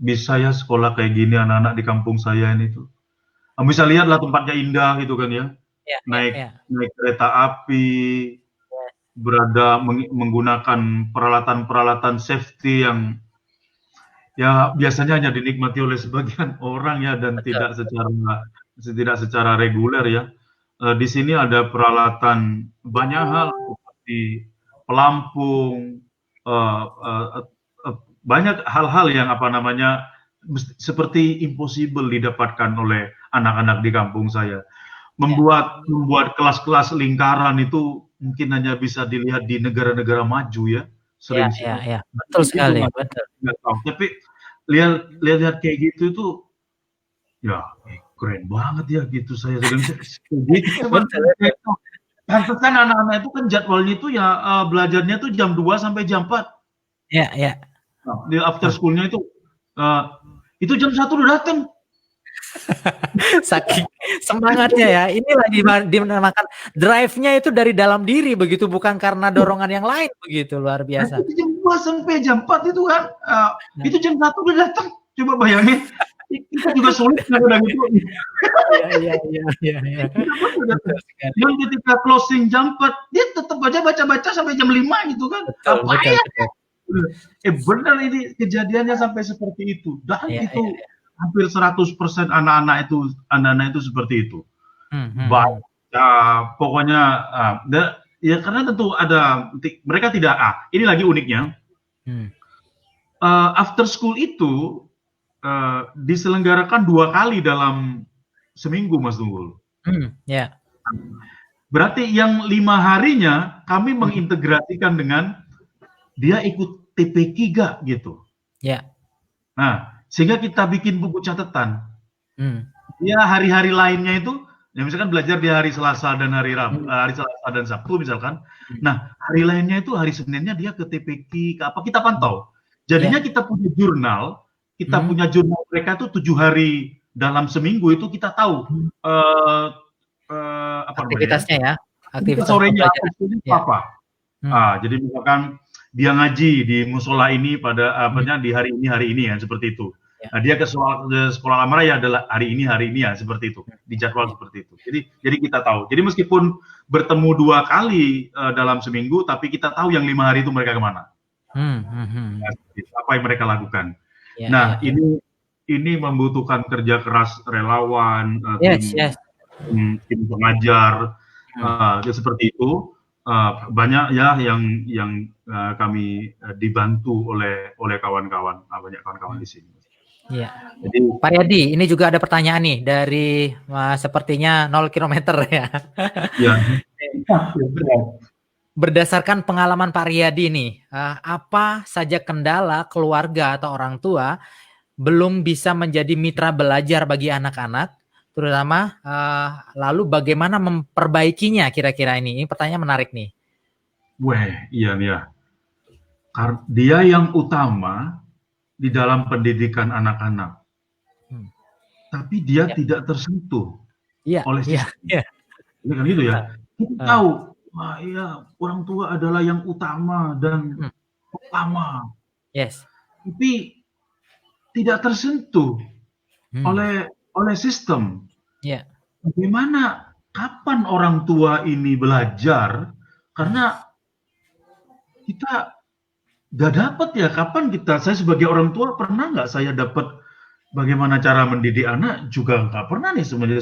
bisa ya sekolah kayak gini anak-anak di kampung saya ini tuh. Bisa lihatlah tempatnya indah gitu kan ya, naik kereta api, menggunakan peralatan-peralatan safety yang ya biasanya hanya dinikmati oleh sebagian orang ya, dan tidak secara reguler ya. Di sini ada peralatan banyak hal seperti pelampung, banyak hal-hal yang seperti impossible didapatkan oleh anak-anak di kampung saya. Membuat kelas-kelas lingkaran itu mungkin hanya bisa dilihat di negara-negara maju ya. Sering betul sekali, betul. Tapi lihat kayak gitu itu ya keren banget ya gitu saya gitu. Pantesan anak-anak itu kan jadwalnya itu ya belajarnya tuh jam 2 sampai jam 4. Iya. Nah, di after school-nya itu jam 1 udah datang. Saking semangatnya ya. Inilah dinamakan drive-nya itu dari dalam diri begitu, bukan karena dorongan yang lain begitu, luar biasa. Itu jam 2 sampai jam 4 itu kan. Itu jam 1 udah datang. Coba bayangin. Kita juga sulit kan udah gitu. Iya. Yang ketika closing jam 4, dia tetap aja baca-baca sampai jam 5 gitu kan. Betul. Benar ini kejadiannya sampai seperti itu. Dan itu hampir 100% anak-anak itu seperti itu. Baca, pokoknya ya karena tentu ada mereka tidak ini lagi uniknya. After school itu diselenggarakan 2 kali dalam seminggu, Mas Tunggul. Berarti yang 5 harinya kami mengintegrasikan dengan dia ikut TPQ gak gitu. Nah, sehingga kita bikin buku catatan. Ya hari-hari lainnya itu, ya misalkan belajar di hari Selasa dan hari Selasa dan Sabtu misalkan. Nah, hari lainnya itu hari Seninnya dia ke TPQ, ke apa kita pantau. Jadinya kita punya jurnal, mereka itu 7 hari dalam seminggu itu kita tahu aktivitasnya ya. Aktivitas sorenya apa. Jadi misalkan dia ngaji di musola ini pada di hari ini ya seperti itu. Nah, dia ke sekolah Lamara ya adalah hari ini ya seperti itu, dijadwal seperti itu. Jadi kita tahu. Jadi meskipun bertemu 2 kali dalam seminggu, tapi kita tahu yang 5 hari itu mereka kemana. Apa yang mereka lakukan. Ini membutuhkan kerja keras relawan, tim pengajar, seperti itu. Banyak ya yang kami dibantu oleh kawan-kawan, banyak kawan-kawan di sini. Jadi Pak Riyadi, ini juga ada pertanyaan nih dari sepertinya 0 kilometer ya. Berdasarkan pengalaman Pak Riyadi nih, apa saja kendala keluarga atau orang tua belum bisa menjadi mitra belajar bagi anak-anak, terutama lalu bagaimana memperbaikinya kira-kira ini? Ini pertanyaan menarik nih. Iya. Dia yang utama di dalam pendidikan anak-anak, tapi dia tidak tersentuh oleh sistem. Kan gitu ya. Kita tahu, orang tua adalah yang utama dan utama. Tapi tidak tersentuh oleh sistem. Bagaimana, kapan orang tua ini belajar? Karena kita nggak dapat ya, kapan saya sebagai orang tua pernah nggak saya dapat bagaimana cara mendidik anak, juga nggak pernah nih semenjak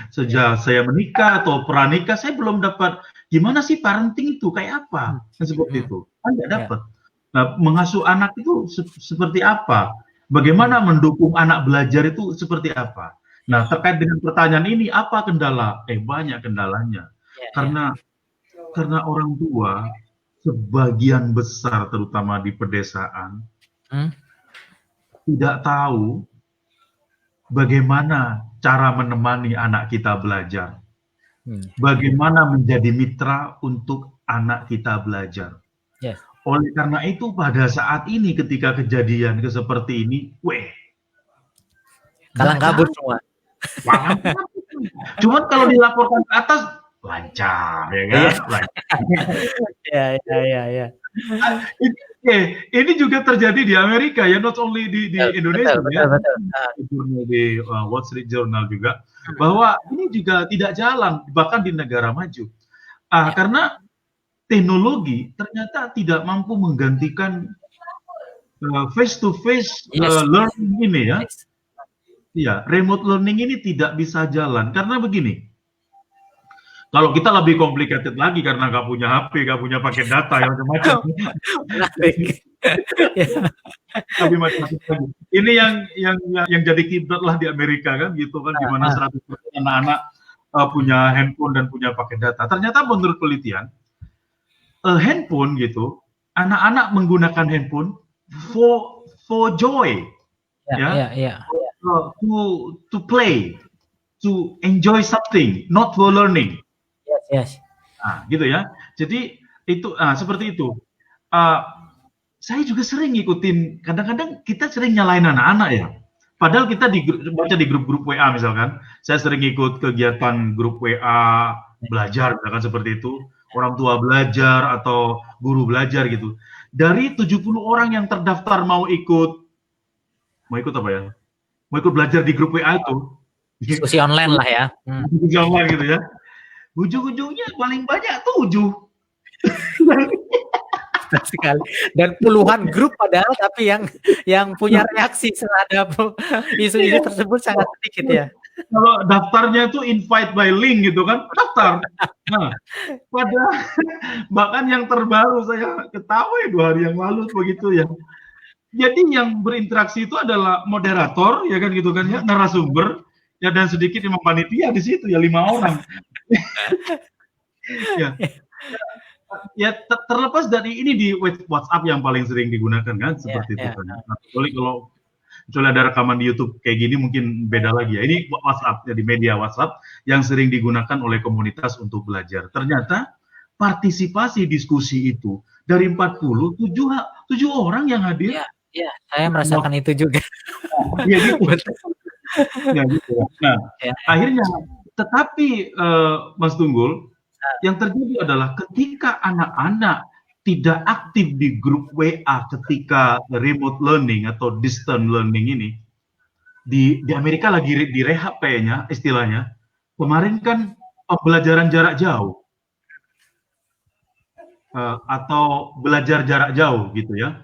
sejak saya menikah atau pranikah, saya belum dapat gimana sih parenting itu kayak apa, seperti itu kan nggak dapat. Nah, mengasuh anak itu seperti apa, bagaimana mendukung anak belajar itu seperti apa. Nah, terkait dengan pertanyaan ini, apa kendala? Banyak kendalanya. Karena orang tua sebagian besar, terutama di pedesaan, tidak tahu bagaimana cara menemani anak kita belajar. Bagaimana menjadi mitra untuk anak kita belajar. Oleh karena itu, pada saat ini ketika kejadian seperti ini, kalang kabut semua. Cuman kalau dilaporkan ke atas lancar, ya kan? Ya. Ini juga terjadi di Amerika ya, not only di Indonesia. Betul. Di Wall Street Journal juga, bahwa ini juga tidak jalan bahkan di negara maju. Karena teknologi ternyata tidak mampu menggantikan face to face learning ini ya. Iya, remote learning ini tidak bisa jalan karena begini. Kalau kita lebih complicated lagi karena nggak punya HP, nggak punya paket data yang macam-macam. Lebih macam-macam. Ini yang jadi kiblat lah di Amerika kan, gitu kan, di mana 100% anak-anak punya handphone dan punya paket data. Ternyata menurut penelitian, handphone gitu, anak-anak menggunakan handphone for joy, to play, to enjoy something, not for learning. Nah, gitu ya. Jadi itu seperti itu. Saya juga sering ngikutin. Kadang-kadang kita sering nyalain anak-anak ya. Padahal kita baca di grup-grup WA misalkan. Saya sering ikut kegiatan grup WA belajar misalkan seperti itu. Orang tua belajar atau guru belajar gitu. Dari 70 orang yang terdaftar mau ikut apa ya? Mau ikut belajar di grup WA itu. Diskusi online lah ya. Diskusi online gitu ya. Ujung-ujungnya paling banyak 7. betul sekali. Dan puluhan grup padahal, tapi yang punya reaksi terhadap isu-isu tersebut sangat sedikit ya. Kalau daftarnya itu invite by link gitu kan, daftar. Nah, bahkan yang terbaru saya ketahui 2 hari yang lalu begitu ya. Jadi yang berinteraksi itu adalah moderator ya kan gitu kan ya, narasumber ya, dan sedikit memang panitia di situ ya 5 orang. Ya terlepas dari ini di WhatsApp yang paling sering digunakan kan seperti itu kan. Kalau ada rekaman di YouTube kayak gini mungkin beda lagi ya. Ini WhatsApp, jadi media WhatsApp yang sering digunakan oleh komunitas untuk belajar. Ternyata partisipasi diskusi itu dari 40, 7 orang yang hadir. Iya, saya merasakan itu juga. Iya gitu. Ya, gitu. Nah, akhirnya tetapi Mas Tunggul, yang terjadi adalah ketika anak-anak tidak aktif di grup WA ketika remote learning atau distant learning ini, di Amerika lagi direhab kayaknya istilahnya. Kemarin kan pembelajaran jarak jauh atau belajar jarak jauh gitu ya.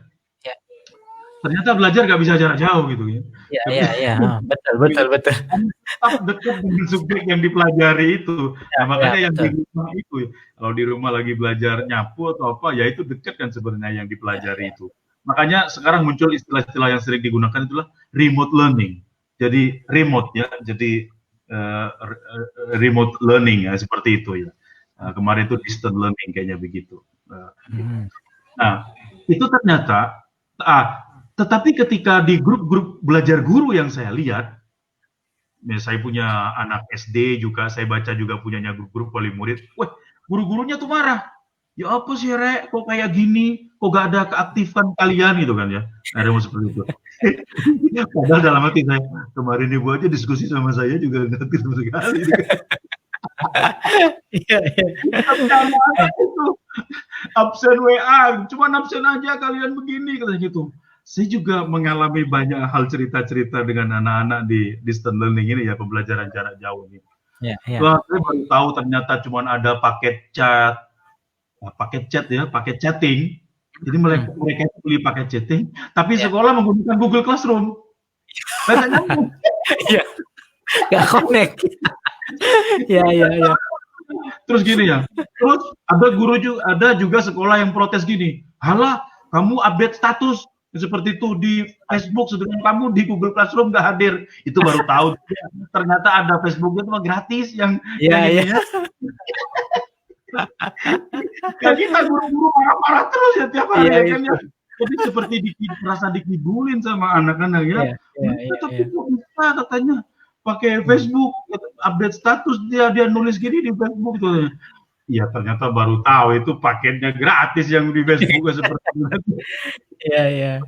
Ternyata belajar nggak bisa jarak jauh gitu ya. Iya, betul. Tetap dekat dengan subjek yang dipelajari itu. Nah, makanya yang di rumah itu, kalau di rumah lagi belajar nyapu atau apa, ya itu dekat kan sebenarnya yang dipelajari itu. Makanya sekarang muncul istilah-istilah yang sering digunakan itulah remote learning. Jadi remote ya, jadi remote learning ya, seperti itu ya. Kemarin itu distant learning kayaknya begitu. Nah, itu ternyata tetapi ketika di grup-grup belajar guru yang saya lihat, ya saya punya anak SD juga, saya baca juga punyanya grup-grup wali murid, wah guru-gurunya tuh marah. Ya apa sih Rek, kok kayak gini, kok gak ada keaktifan kalian gitu kan ya. Ada yang seperti itu. Padahal dalam hati saya, kemarin ibu aja diskusi sama saya juga gak aktif sama sekali. Iya. Absen WA, cuma absen aja kalian begini, katanya gitu. Saya juga mengalami banyak hal cerita-cerita dengan anak-anak di distant learning ini ya, pembelajaran jarak jauh ini. Wah, saya baru tahu ternyata cuma ada paket chat ya, paket chatting. Jadi mereka beli paket chatting, tapi sekolah menggunakan Google Classroom. Iya, nggak connect. Iya. Terus gini ya, terus ada juga sekolah yang protes gini, halah kamu update status seperti itu di Facebook, sedangkan kamu di Google Classroom nggak hadir. Itu baru tahu ternyata ada Facebooknya cuma gratis yang Iya. Ya kita guru-guru marah-marah terus ya tiap hari ya kan ya. Jadi seperti merasa dikibulin sama anak-anak ya. Tapi kok bisa katanya pakai Facebook update status dia nulis gini di Facebook gitu. Ya ternyata baru tahu itu paketnya gratis yang di Facebook seperti itu. Iya.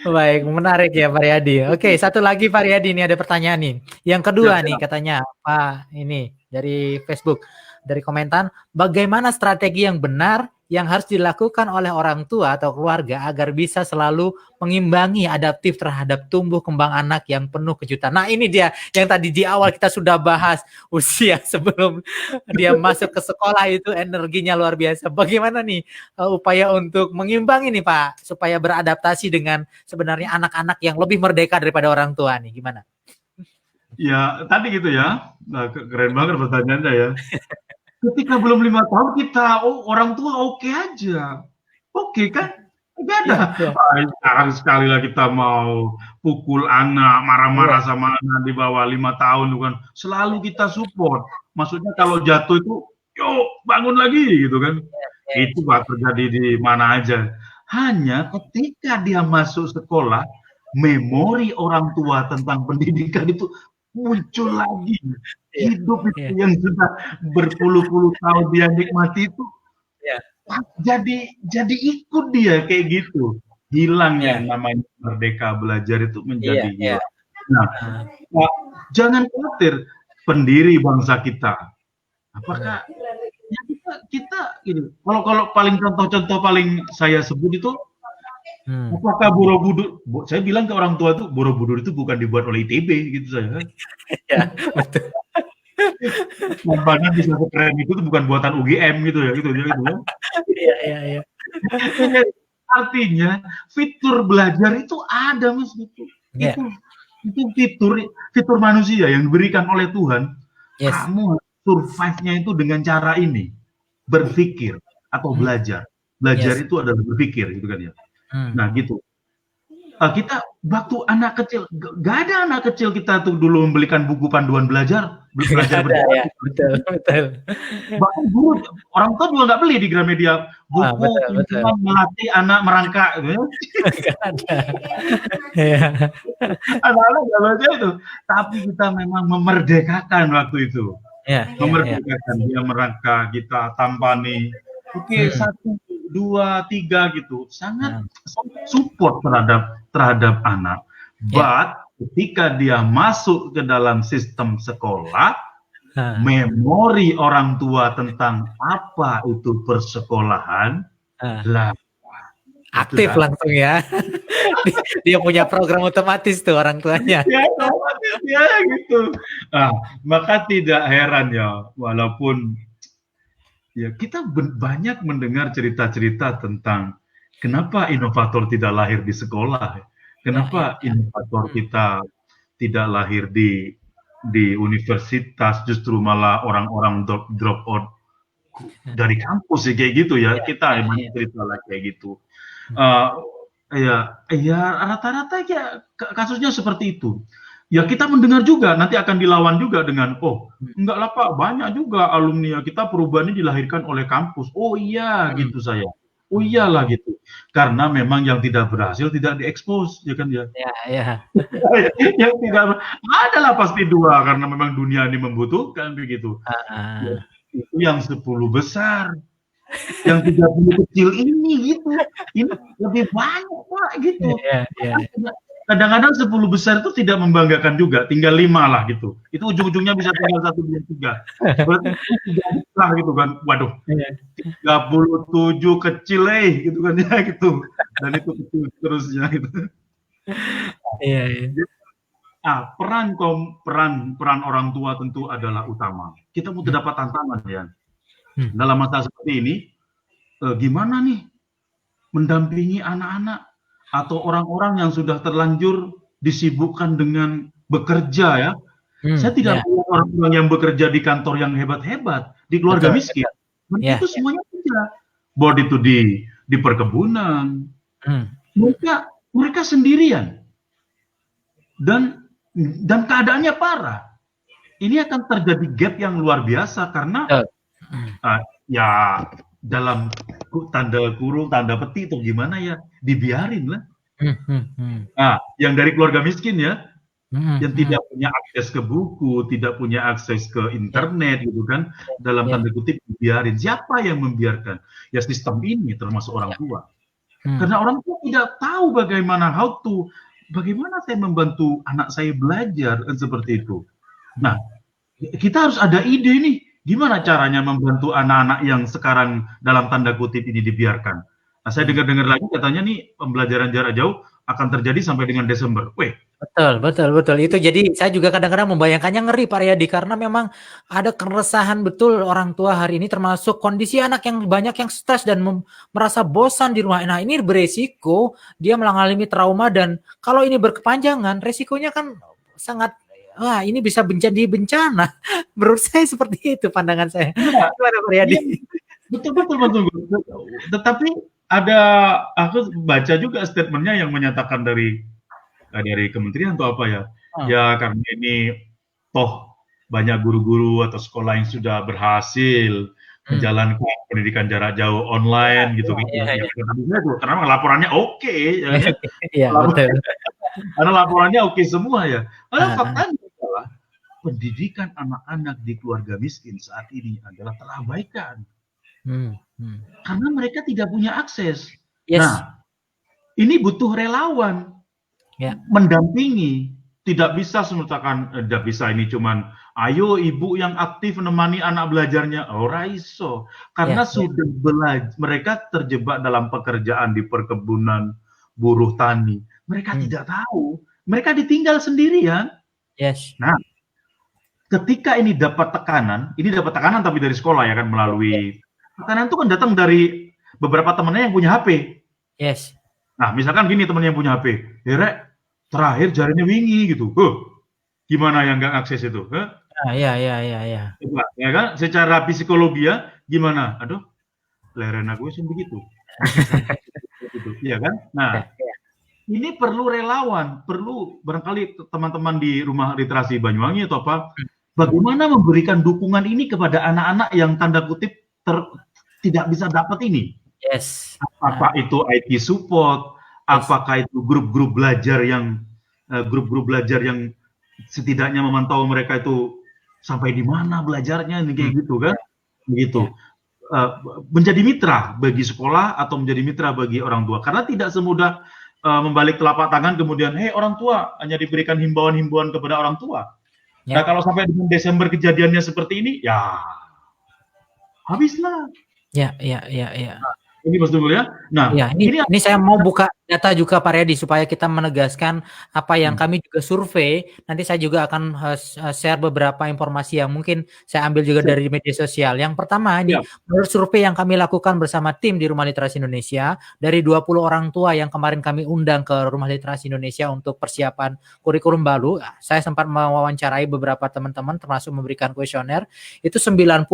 Baik, menarik ya Pak Riyadi. Oke, satu lagi Pak Riyadi, ini ada pertanyaan nih. Yang kedua nih katanya Pak ini dari Facebook, dari komentar, bagaimana strategi yang benar yang harus dilakukan oleh orang tua atau keluarga agar bisa selalu mengimbangi adaptif terhadap tumbuh kembang anak yang penuh kejutan. Nah ini dia yang tadi di awal kita sudah bahas, usia sebelum dia masuk ke sekolah itu energinya luar biasa. Bagaimana nih upaya untuk mengimbangi nih Pak, supaya beradaptasi dengan sebenarnya anak-anak yang lebih merdeka daripada orang tua nih, gimana? Ya tadi gitu ya, nah, keren banget pertanyaannya ya. Ketika belum 5 tahun kita, orang tua oke aja. Oke kan? Enggak ada. Sekarang sekali lah kita mau pukul anak, marah-marah sama anak di bawah 5 tahun kan. Selalu kita support. Maksudnya kalau jatuh itu, yuk bangun lagi gitu kan. Itu bakal terjadi di mana aja. Hanya ketika dia masuk sekolah, memori orang tua tentang pendidikan itu muncul lagi. Hidup itu yang sudah berpuluh-puluh tahun dia nikmati itu jadi ikut dia kayak gitu. Hilang yang namanya merdeka belajar itu menjadi hilang. Nah, jangan khawatir pendiri bangsa kita. Apakah ya kita gitu. Kalau paling contoh paling saya sebut itu apakah Borobudur? Saya bilang ke orang tua itu Borobudur itu bukan dibuat oleh ITB gitu saya. Ya, betul. Bangunan bisa sekeren itu bukan buatan UGM gitu ya gitu. Iya. Artinya fitur belajar itu ada, Mas, gitu. Yeah. Itu fitur manusia yang diberikan oleh Tuhan. Yes. Kamu survive-nya itu dengan cara ini, berpikir atau belajar. Belajar itu adalah berpikir, gitu kan ya. Nah, gitu. Kita waktu anak kecil, gak ada anak kecil kita tuh dulu membelikan buku panduan belajar belajar. Ya, betul. Bahkan guru, orang tua juga nggak beli di Gramedia buku betul. melatih anak merangkak. Gak ada. Anak-anak nggak baca itu, tapi kita memang memerdekakan waktu itu. Memerdekakan dia merangkak, kita tampani. Oke, 1, 2, 3 gitu, sangat support terhadap anak. But ketika dia masuk ke dalam sistem sekolah, memori orang tua tentang apa itu persekolahan, lah aktif langsung ya. Dia punya program otomatis tuh orang tuanya. Ya gitu. Maka tidak heran ya, walaupun ya kita banyak mendengar cerita-cerita tentang kenapa inovator tidak lahir di sekolah, kenapa inovator kita tidak lahir di universitas, justru malah orang-orang drop out dari kampus kayak gitu ya. Kita emang cerita lah kayak gitu. Ya rata-rata ya kasusnya seperti itu. Ya kita mendengar juga, nanti akan dilawan juga dengan, enggak lah Pak, banyak juga alumni kita perubahan ini dilahirkan oleh kampus. Oh iya gitu saya. Oh iyalah gitu. Karena memang yang tidak berhasil tidak diekspos, ya kan ya. Ya. Yang tidak adalah pasti 2 karena memang dunia ini membutuhkan begitu. Ya, itu yang 10 besar. Yang 30 kecil ini gitu. Ini lebih banyak Pak gitu. Kadang-kadang 10 besar itu tidak membanggakan juga, tinggal 5 lah gitu. Itu ujung-ujungnya bisa tinggal 1, 2, 3. Berarti lah gitu kan. Waduh. 37 kecil gitu kan ya gitu. Dan itu kecil terusnya gitu. Peran orang tua tentu adalah utama. Kita pun terdapat tantangan ya. Dalam masa seperti ini, gimana nih mendampingi anak-anak atau orang-orang yang sudah terlanjur disibukkan dengan bekerja ya. Saya tidak punya orang-orang yang bekerja di kantor yang hebat-hebat, di keluarga miskin. Itu semuanya kerja. Baik itu di perkebunan. Mereka sendirian. Dan keadaannya parah. Ini akan terjadi gap yang luar biasa karena ya dalam tanda kurung, tanda petik itu gimana ya, dibiarin lah. Yang dari keluarga miskin ya, yang tidak punya akses ke buku, tidak punya akses ke internet gitu kan, dalam tanda kutip dibiarin. Siapa yang membiarkan? Ya sistem ini termasuk orang tua. Karena orang tua tidak tahu bagaimana bagaimana saya membantu anak saya belajar kan seperti itu. Nah, kita harus ada ide nih. Gimana caranya membantu anak-anak yang sekarang dalam tanda kutip ini dibiarkan? Nah, saya dengar-dengar lagi katanya nih pembelajaran jarak jauh akan terjadi sampai dengan Desember. Betul. Itu jadi saya juga kadang-kadang membayangkannya ngeri Pak Riyadi karena memang ada keresahan betul orang tua hari ini termasuk kondisi anak yang banyak yang stres dan merasa bosan di rumah. Nah, ini beresiko dia mengalami trauma dan kalau ini berkepanjangan resikonya kan sangat ini bisa menjadi bencana. Menurut saya seperti itu pandangan saya. Gimana Pak Riyadi? Betul. Tetapi aku baca juga statementnya yang menyatakan dari kementerian atau apa ya. Ya karena ini toh banyak guru-guru atau sekolah yang sudah berhasil menjalankan pendidikan jarak jauh online gitu. Karena laporannya oke. Betul. Karena laporannya oke semua ya. Faktanya adalah pendidikan anak-anak di keluarga miskin saat ini adalah terabaikan. Karena mereka tidak punya akses. Nah, ini butuh relawan mendampingi. Tidak bisa tidak bisa ini cuman ayo ibu yang aktif menemani anak belajarnya. Raiso. Karena sudah mereka terjebak dalam pekerjaan di perkebunan, buruh tani. Mereka tidak tahu. Mereka ditinggal sendirian. Nah, ketika ini dapat tekanan tapi dari sekolah ya kan melalui tekanan itu kan datang dari beberapa temennya yang punya HP. Yes. Nah, misalkan gini temennya yang punya HP, Rek, terakhir jarinnya wingi gitu. Gimana yang nggak akses itu? Ya. Coba, ya kan? Secara psikologi ya, gimana? Aduh, leren aku sih begitu. Masih sampai gitu, ya kan? Nah, ini perlu relawan, perlu barangkali teman-teman di Rumah Literasi Banyuwangi atau apa, bagaimana memberikan dukungan ini kepada anak-anak yang tanda kutip tidak bisa dapat ini. Yes. Apakah itu IT support, apakah itu grup-grup belajar yang setidaknya memantau mereka itu sampai di mana belajarnya, kayak gitu kan, begitu. Menjadi mitra bagi sekolah atau menjadi mitra bagi orang tua, karena tidak semudah membalik telapak tangan kemudian, orang tua, hanya diberikan himbauan-himbauan kepada orang tua. Nah, kalau sampai di Desember kejadiannya seperti ini, ya habislah. Ya. Ini Mas Tunggul ya. Nah, ya, ini saya mau buka data juga Pak Riyadi supaya kita menegaskan apa yang kami juga survei. Nanti saya juga akan share beberapa informasi yang mungkin saya ambil juga dari media sosial. Yang pertama ini menurut survei yang kami lakukan bersama tim di Rumah Literasi Indonesia, dari 20 orang tua yang kemarin kami undang ke Rumah Literasi Indonesia untuk persiapan kurikulum baru, saya sempat mewawancarai beberapa teman-teman termasuk memberikan kuesioner. Itu 90%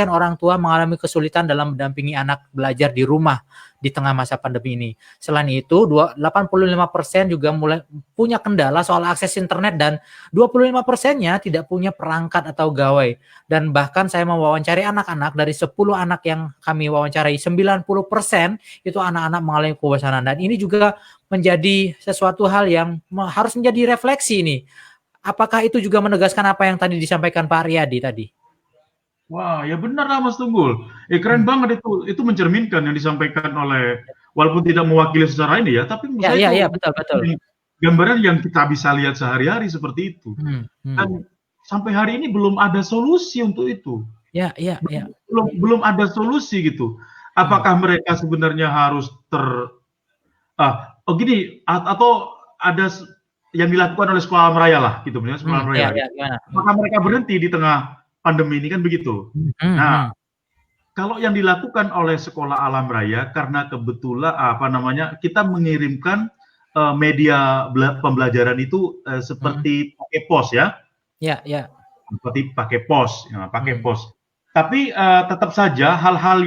orang tua mengalami kesulitan dalam mendampingi anak belajar di rumah di tengah masa pandemi ini. Selain itu, 85% juga mulai punya kendala soal akses internet dan 25%-nya tidak punya perangkat atau gawai. Dan bahkan saya mewawancari anak-anak, dari 10 anak yang kami wawancarai, 90% itu anak-anak mengalami kebosanan. Dan ini juga menjadi sesuatu hal yang harus menjadi refleksi ini. Apakah itu juga menegaskan apa yang tadi disampaikan Pak Riyadi tadi? Wah, ya benar lah Mas Tunggul. Keren banget itu mencerminkan yang disampaikan oleh, walaupun tidak mewakili secara ini ya, tapi menurut saya itu betul. Gambaran yang kita bisa lihat sehari-hari seperti itu. Dan sampai hari ini belum ada solusi untuk itu. Belum ada solusi gitu. Apakah mereka sebenarnya harus atau ada yang dilakukan oleh sekolah meraya lah gitu, misalnya sekolah meraya. Apakah mereka berhenti di tengah pandemi ini, kan begitu. Nah, kalau yang dilakukan oleh sekolah alam raya, karena kebetulan kita mengirimkan media pembelajaran itu seperti pakai pos ya. Seperti pakai pos, pos. Tapi tetap saja hal-hal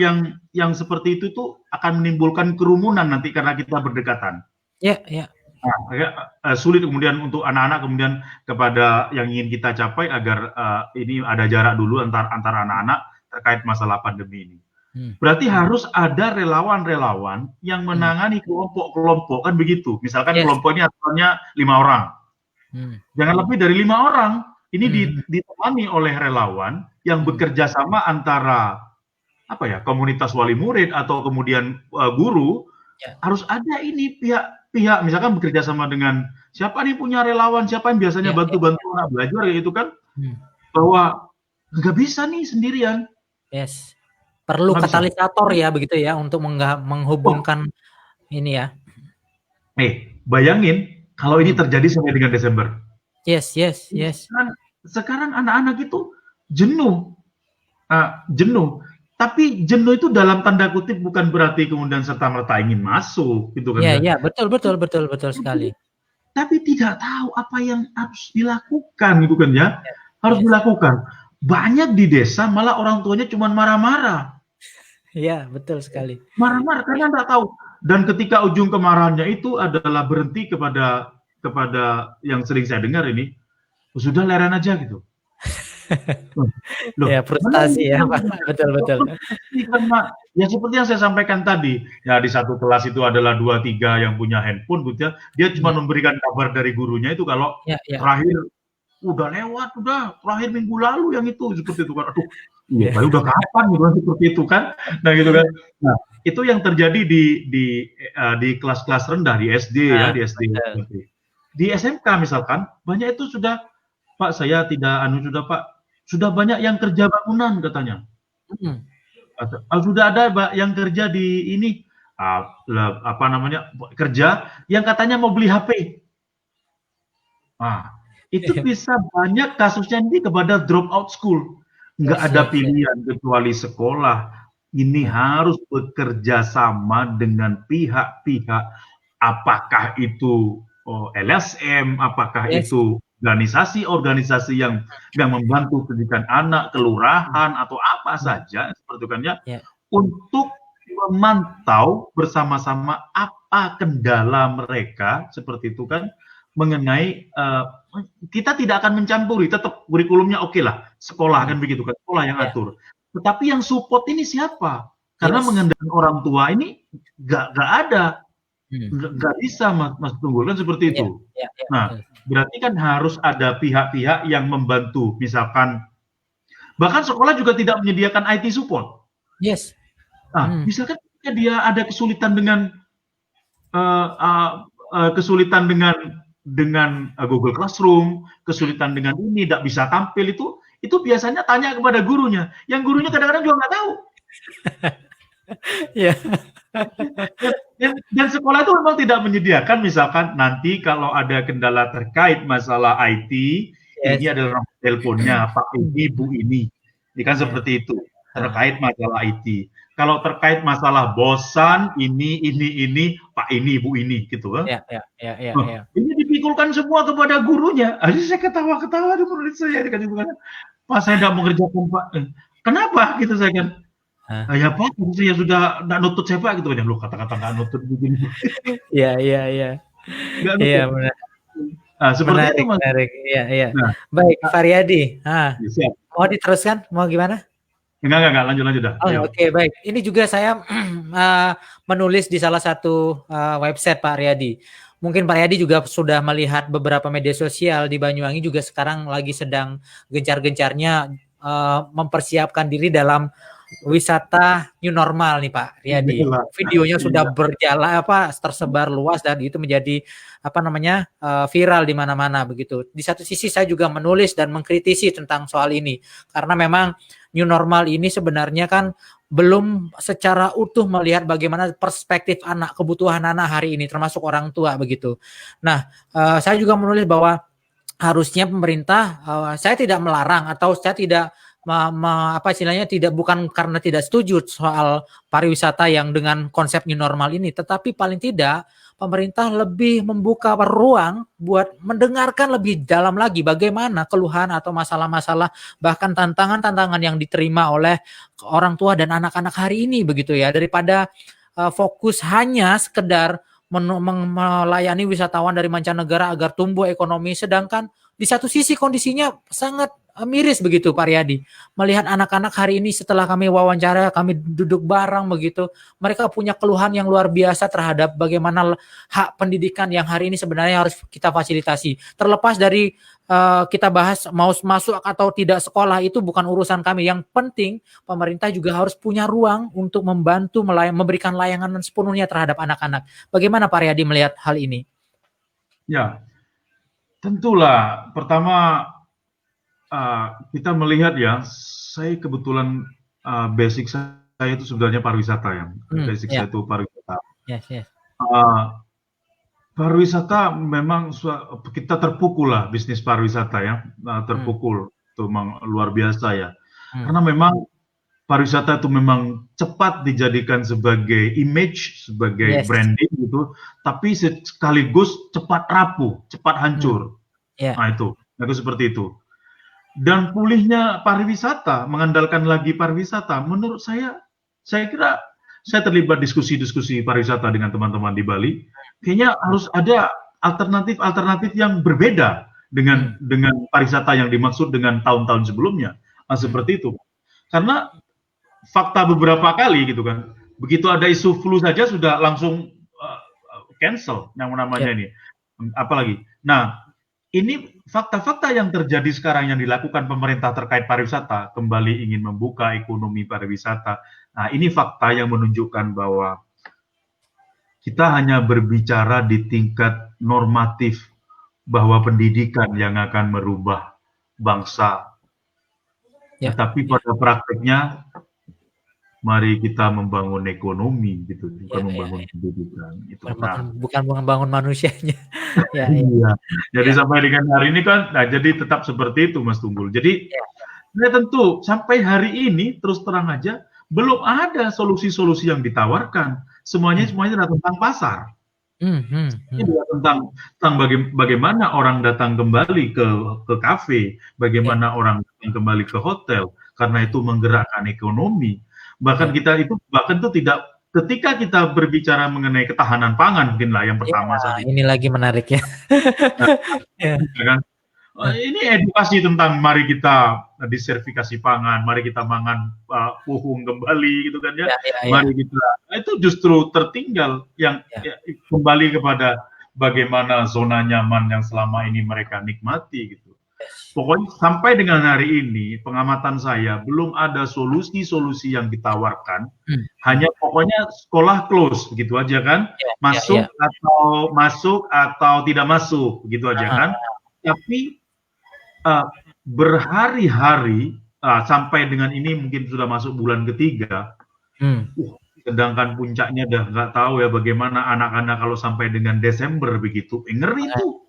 yang seperti itu tuh akan menimbulkan kerumunan nanti karena kita berdekatan. Sulit kemudian untuk anak-anak kemudian kepada yang ingin kita capai agar ini ada jarak dulu antar anak-anak terkait masalah pandemi ini. Berarti harus ada relawan-relawan yang menangani kelompok-kelompok, kan begitu. Misalkan kelompok ini aturannya 5 orang. Jangan lebih dari 5 orang. Ini ditemani oleh relawan yang bekerja sama antara komunitas wali murid atau kemudian guru. Harus ada ini pihak misalkan bekerja sama dengan siapa nih punya relawan, siapa yang biasanya bantu-bantu anak belajar gitu kan, bahwa nggak bisa nih sendirian. Perlu katalisator ya begitu ya untuk menghubungkan ini ya. Bayangin kalau ini terjadi sampai dengan Desember. Sekarang anak-anak itu jenuh. Tapi jenuh itu dalam tanda kutip bukan berarti kemudian serta-merta ingin masuk gitu kan. Betul sekali. Tapi tidak tahu apa yang harus dilakukan gitu kan ya. Harus dilakukan. Banyak di desa malah orang tuanya cuma marah-marah. Iya, betul sekali. Marah-marah karena tidak tahu. Dan ketika ujung kemarahannya itu adalah berhenti kepada yang sering saya dengar ini, sudah leren aja gitu. Frustasi ya, Pak. Betul. Ya seperti yang saya sampaikan tadi, ya di satu kelas itu adalah 2-3 yang punya handphone gitu ya. Dia cuma memberikan kabar dari gurunya itu kalau terakhir udah lewat, terakhir minggu lalu yang itu seperti itu kan. Aduh, udah kapan gitu seperti itu kan. Nah gitu kan. Nah, itu yang terjadi di kelas-kelas rendah di SD ya, di SD. Di SMK misalkan banyak itu sudah, Pak saya tidak Pak, sudah banyak yang kerja bangunan katanya. Sudah ada yang kerja di ini kerja yang katanya mau beli HP. Itu bisa banyak kasusnya ini kepada drop out school. Nggak ada pilihan kecuali sekolah. ini harus bekerja sama dengan pihak-pihak, apakah itu LSM, apakah itu organisasi-organisasi yang membantu pendidikan anak, kelurahan atau apa saja seperti itu kan ya, untuk memantau bersama-sama apa kendala mereka seperti itu kan, mengenai kita tidak akan mencampuri, tetap kurikulumnya oke lah, sekolah kan begitu kan, sekolah yang atur. Tetapi yang support ini siapa? Karena mengandalkan orang tua ini nggak ada. Nggak bisa Mas Tunggul kan seperti itu. Nah, berarti kan harus ada pihak-pihak yang membantu, misalkan bahkan sekolah juga tidak menyediakan IT support. Nah, misalkan dia ada kesulitan dengan Google Classroom, kesulitan dengan ini, tidak bisa tampil, itu biasanya tanya kepada gurunya. Yang gurunya kadang-kadang juga nggak tahu. Dan sekolah itu memang tidak menyediakan, misalkan nanti kalau ada kendala terkait masalah IT, ini adalah teleponnya Pak ini, Bu ini. Ini kan seperti itu, terkait masalah IT. Kalau terkait masalah bosan, ini, Pak ini, Bu ini, gitu kan. Ini dipikulkan semua kepada gurunya. Aduh, saya ketawa-ketawa di murid saya. Pak, saya tidak mengerjakan, Pak. Kenapa? Gitu saya kan. Ya Pak, saya sudah tidak nutut saya Pak, gitu kan. Loh, kata-kata nggak nutut begini. Iya, benar. Seperti itu, Mas. Menarik. Iya. Nah, baik, Pak Riyadi. Mau diteruskan? Mau gimana? Enggak, lanjut dah. Oke, baik. Ini juga saya menulis di salah satu website Pak Riyadi. Mungkin Pak Riyadi juga sudah melihat beberapa media sosial di Banyuwangi juga sekarang lagi sedang gencar-gencarnya mempersiapkan diri dalam wisata new normal nih Pak Riyadi. Videonya sudah berjalan tersebar luas dan itu menjadi viral di mana-mana begitu. Di satu sisi saya juga menulis dan mengkritisi tentang soal ini karena memang new normal ini sebenarnya kan belum secara utuh melihat bagaimana perspektif anak, kebutuhan anak hari ini termasuk orang tua begitu. Nah, saya juga menulis bahwa harusnya pemerintah, saya tidak melarang atau saya tidak bukan karena tidak setuju soal pariwisata yang dengan konsep new normal ini, tetapi paling tidak pemerintah lebih membuka ruang buat mendengarkan lebih dalam lagi bagaimana keluhan atau masalah-masalah bahkan tantangan-tantangan yang diterima oleh orang tua dan anak-anak hari ini begitu ya, daripada fokus hanya sekedar melayani wisatawan dari mancanegara agar tumbuh ekonomi, sedangkan di satu sisi kondisinya sangat miris begitu Pak Riyadi. Melihat anak-anak hari ini setelah kami wawancara, kami duduk bareng begitu, mereka punya keluhan yang luar biasa terhadap bagaimana hak pendidikan yang hari ini sebenarnya harus kita fasilitasi. Terlepas dari kita bahas mau masuk atau tidak sekolah, itu bukan urusan kami. Yang penting pemerintah juga harus punya ruang untuk membantu memberikan layanan sepenuhnya terhadap anak-anak. Bagaimana Pak Riyadi melihat hal ini? Ya, tentulah. Pertama, kita melihat ya, saya kebetulan basic saya itu sebenarnya pariwisata ya. Basic saya itu pariwisata. Pariwisata memang kita terpukul lah, bisnis pariwisata ya, terpukul itu memang luar biasa ya. Karena memang pariwisata itu memang cepat dijadikan sebagai image, sebagai branding gitu, tapi sekaligus cepat rapuh, cepat hancur. Nah itu seperti itu. Dan pulihnya pariwisata, mengandalkan lagi pariwisata, menurut saya kira saya terlibat diskusi-diskusi pariwisata dengan teman-teman di Bali, kayaknya harus ada alternatif yang berbeda dengan pariwisata yang dimaksud dengan tahun-tahun sebelumnya. Seperti itu. Karena fakta beberapa kali gitu kan, begitu ada isu flu saja sudah langsung cancel yang namanya ini. Apalagi. Nah, ini fakta-fakta yang terjadi sekarang yang dilakukan pemerintah terkait pariwisata, kembali ingin membuka ekonomi pariwisata. Nah, ini fakta yang menunjukkan bahwa kita hanya berbicara di tingkat normatif bahwa pendidikan yang akan merubah bangsa. Tapi pada prakteknya, mari kita membangun ekonomi gitu, bukan membangun pendidikan. Itu. Bukan membangun manusianya. Jadi sampai dengan hari ini kan, jadi tetap seperti itu Mas Tunggul. Jadi, tentu sampai hari ini terus terang aja belum ada solusi-solusi yang ditawarkan. Semuanya adalah tentang pasar. Ini adalah tentang bagaimana orang datang kembali ke kafe, bagaimana orang datang kembali ke hotel, karena itu menggerakkan ekonomi. Bahkan itu tidak, ketika kita berbicara mengenai ketahanan pangan, mungkinlah yang pertama saja. Ini lagi menarik ya. Ini edukasi tentang mari kita disertifikasi pangan, mari kita mangan puhung kembali gitu kan ya. Mari kita, itu justru tertinggal yang kembali kepada bagaimana zona nyaman yang selama ini mereka nikmati gitu. Pokoknya sampai dengan hari ini pengamatan saya belum ada solusi-solusi yang ditawarkan. Hanya pokoknya sekolah close begitu aja kan. Masuk atau tidak masuk begitu aja kan. Tapi berhari-hari sampai dengan ini mungkin sudah masuk bulan ketiga, sedangkan puncaknya udah nggak tahu ya bagaimana anak-anak kalau sampai dengan Desember begitu, ngeri tuh,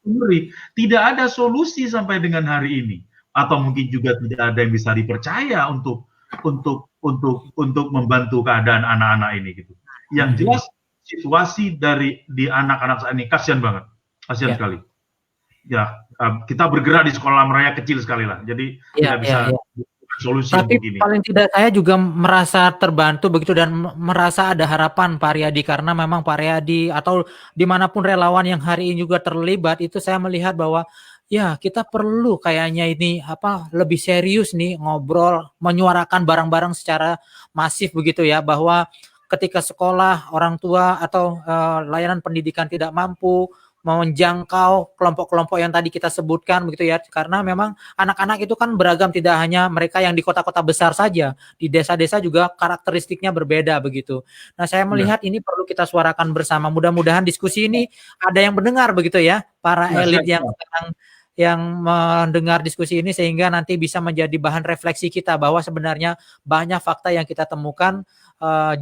ngeri. Tidak ada solusi sampai dengan hari ini, atau mungkin juga tidak ada yang bisa dipercaya untuk membantu keadaan anak-anak ini gitu. Yang jelas situasi di anak-anak saat ini kasihan banget, kasihan sekali. Ya, kita bergerak di sekolah meraya kecil sekali lah, jadi tidak bisa solusi. Tapi paling tidak saya juga merasa terbantu begitu dan merasa ada harapan Pak Riyadi, karena memang Pak Riyadi atau dimanapun relawan yang hari ini juga terlibat, itu saya melihat bahwa ya kita perlu kayaknya ini lebih serius nih ngobrol, menyuarakan barang-barang secara masif begitu ya, bahwa ketika sekolah, orang tua atau layanan pendidikan tidak mampu menjangkau kelompok-kelompok yang tadi kita sebutkan begitu ya, karena memang anak-anak itu kan beragam, tidak hanya mereka yang di kota-kota besar saja, di desa-desa juga karakteristiknya berbeda begitu. Nah, saya melihat ini perlu kita suarakan bersama. Mudah-mudahan diskusi ini ada yang mendengar begitu ya, para elit yang sekarang yang mendengar diskusi ini, sehingga nanti bisa menjadi bahan refleksi kita bahwa sebenarnya banyak fakta yang kita temukan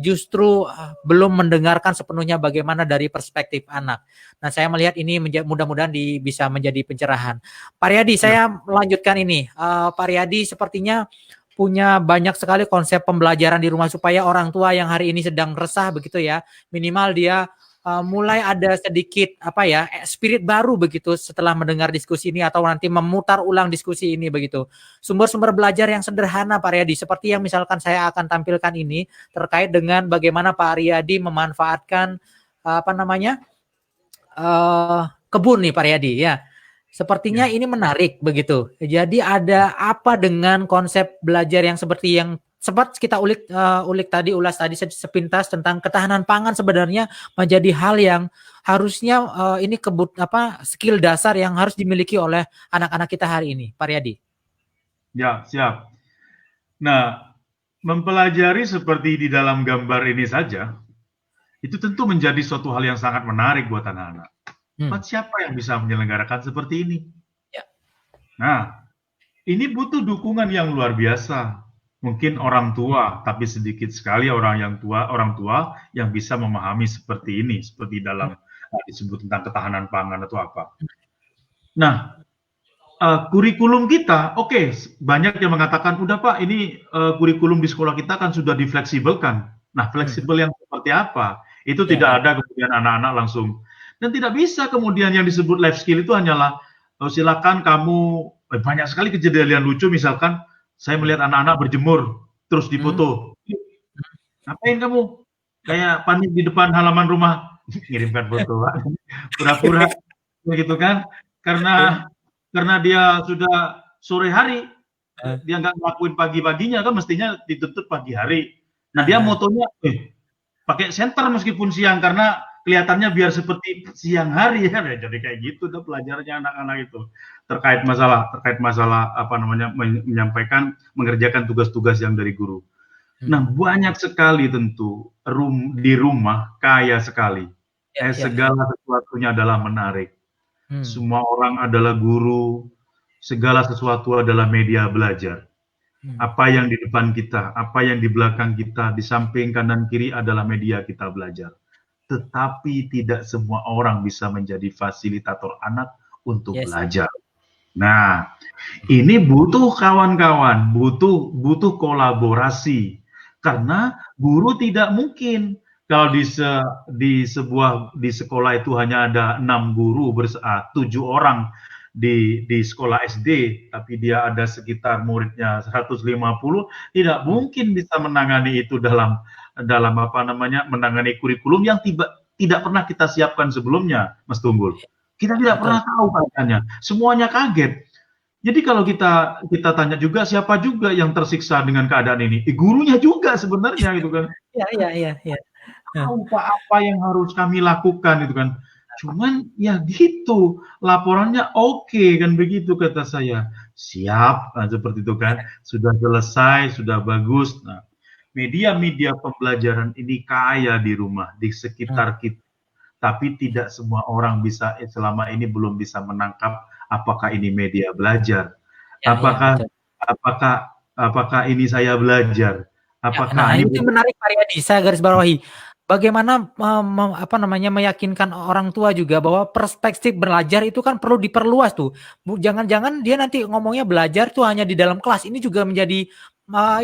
justru belum mendengarkan sepenuhnya bagaimana dari perspektif anak. Nah, saya melihat ini mudah-mudahan bisa menjadi pencerahan. Pak Riyadi, saya melanjutkan ini. Pak Riyadi sepertinya punya banyak sekali konsep pembelajaran di rumah supaya orang tua yang hari ini sedang resah begitu ya, minimal dia mulai ada sedikit spirit baru begitu setelah mendengar diskusi ini atau nanti memutar ulang diskusi ini begitu. Sumber-sumber belajar yang sederhana Pak Riyadi, seperti yang misalkan saya akan tampilkan ini terkait dengan bagaimana Pak Riyadi memanfaatkan kebun nih Pak Riyadi ya. Sepertinya ini menarik begitu. Jadi ada apa dengan konsep belajar yang seperti yang sempat kita ulas tadi sepintas tentang ketahanan pangan, sebenarnya menjadi hal yang harusnya ini skill dasar yang harus dimiliki oleh anak-anak kita hari ini, Pak Riyadi. Ya, siap. Nah, mempelajari seperti di dalam gambar ini saja, itu tentu menjadi suatu hal yang sangat menarik buat anak-anak. Siapa yang bisa menyelenggarakan seperti ini? Ya. Nah, ini butuh dukungan yang luar biasa. Mungkin orang tua, tapi sedikit sekali orang tua yang bisa memahami seperti ini, seperti dalam disebut tentang ketahanan pangan atau apa. Nah, kurikulum kita, banyak yang mengatakan, udah Pak, ini kurikulum di sekolah kita kan sudah difleksibelkan. Nah, fleksibel yang seperti apa? Itu tidak ada kemudian anak-anak langsung. Dan tidak bisa kemudian yang disebut life skill itu hanyalah, silakan kamu, banyak sekali kejadian lucu, misalkan, saya melihat anak-anak berjemur, terus difoto. Ngapain kamu? Kayak panik di depan halaman rumah. Ngirimkan foto. Pura-pura. Begitu kan. Karena dia sudah sore hari. Dia nggak ngelakuin pagi-paginya, kan mestinya ditutup pagi hari. Nah, dia motonya, pakai senter meskipun siang, karena kelihatannya biar seperti siang hari ya. Jadi kayak gitu tuh pelajarannya anak-anak itu. Terkait masalah menyampaikan, mengerjakan tugas-tugas yang dari guru. Nah, banyak sekali tentu di rumah kaya sekali. Segala sesuatunya adalah menarik. Semua orang adalah guru, segala sesuatu adalah media belajar. Apa yang di depan kita, apa yang di belakang kita, di samping kanan kiri adalah media kita belajar. Tetapi tidak semua orang bisa menjadi fasilitator anak untuk belajar. Nah, ini butuh kawan-kawan, butuh kolaborasi. Karena guru tidak mungkin kalau di sekolah itu hanya ada 6 guru 7 orang di sekolah SD, tapi dia ada sekitar muridnya 150, tidak mungkin bisa menangani itu dalam apa namanya, menangani kurikulum yang tidak pernah kita siapkan sebelumnya, Mas Tunggul. Kita tidak pernah tahu keadaannya, semuanya kaget. Jadi kalau kita tanya juga siapa juga yang tersiksa dengan keadaan ini? Gurunya juga sebenarnya gitu kan. Iya. Tahu Pak apa yang harus kami lakukan itu kan. Cuman ya gitu, laporannya oke kan begitu kata saya. Siap, nah, seperti itu kan. Sudah selesai, sudah bagus. Nah, media-media pembelajaran ini kaya di rumah, di sekitar kita. Tapi tidak semua orang bisa selama ini belum bisa menangkap apakah ini media belajar, apakah ini saya belajar, apakah Nah, ini itu menarik Pak Riyadi, saya garis bawahi. Bagaimana meyakinkan orang tua juga bahwa perspektif belajar itu kan perlu diperluas tuh. Jangan-jangan dia nanti ngomongnya belajar tuh hanya di dalam kelas. Ini juga menjadi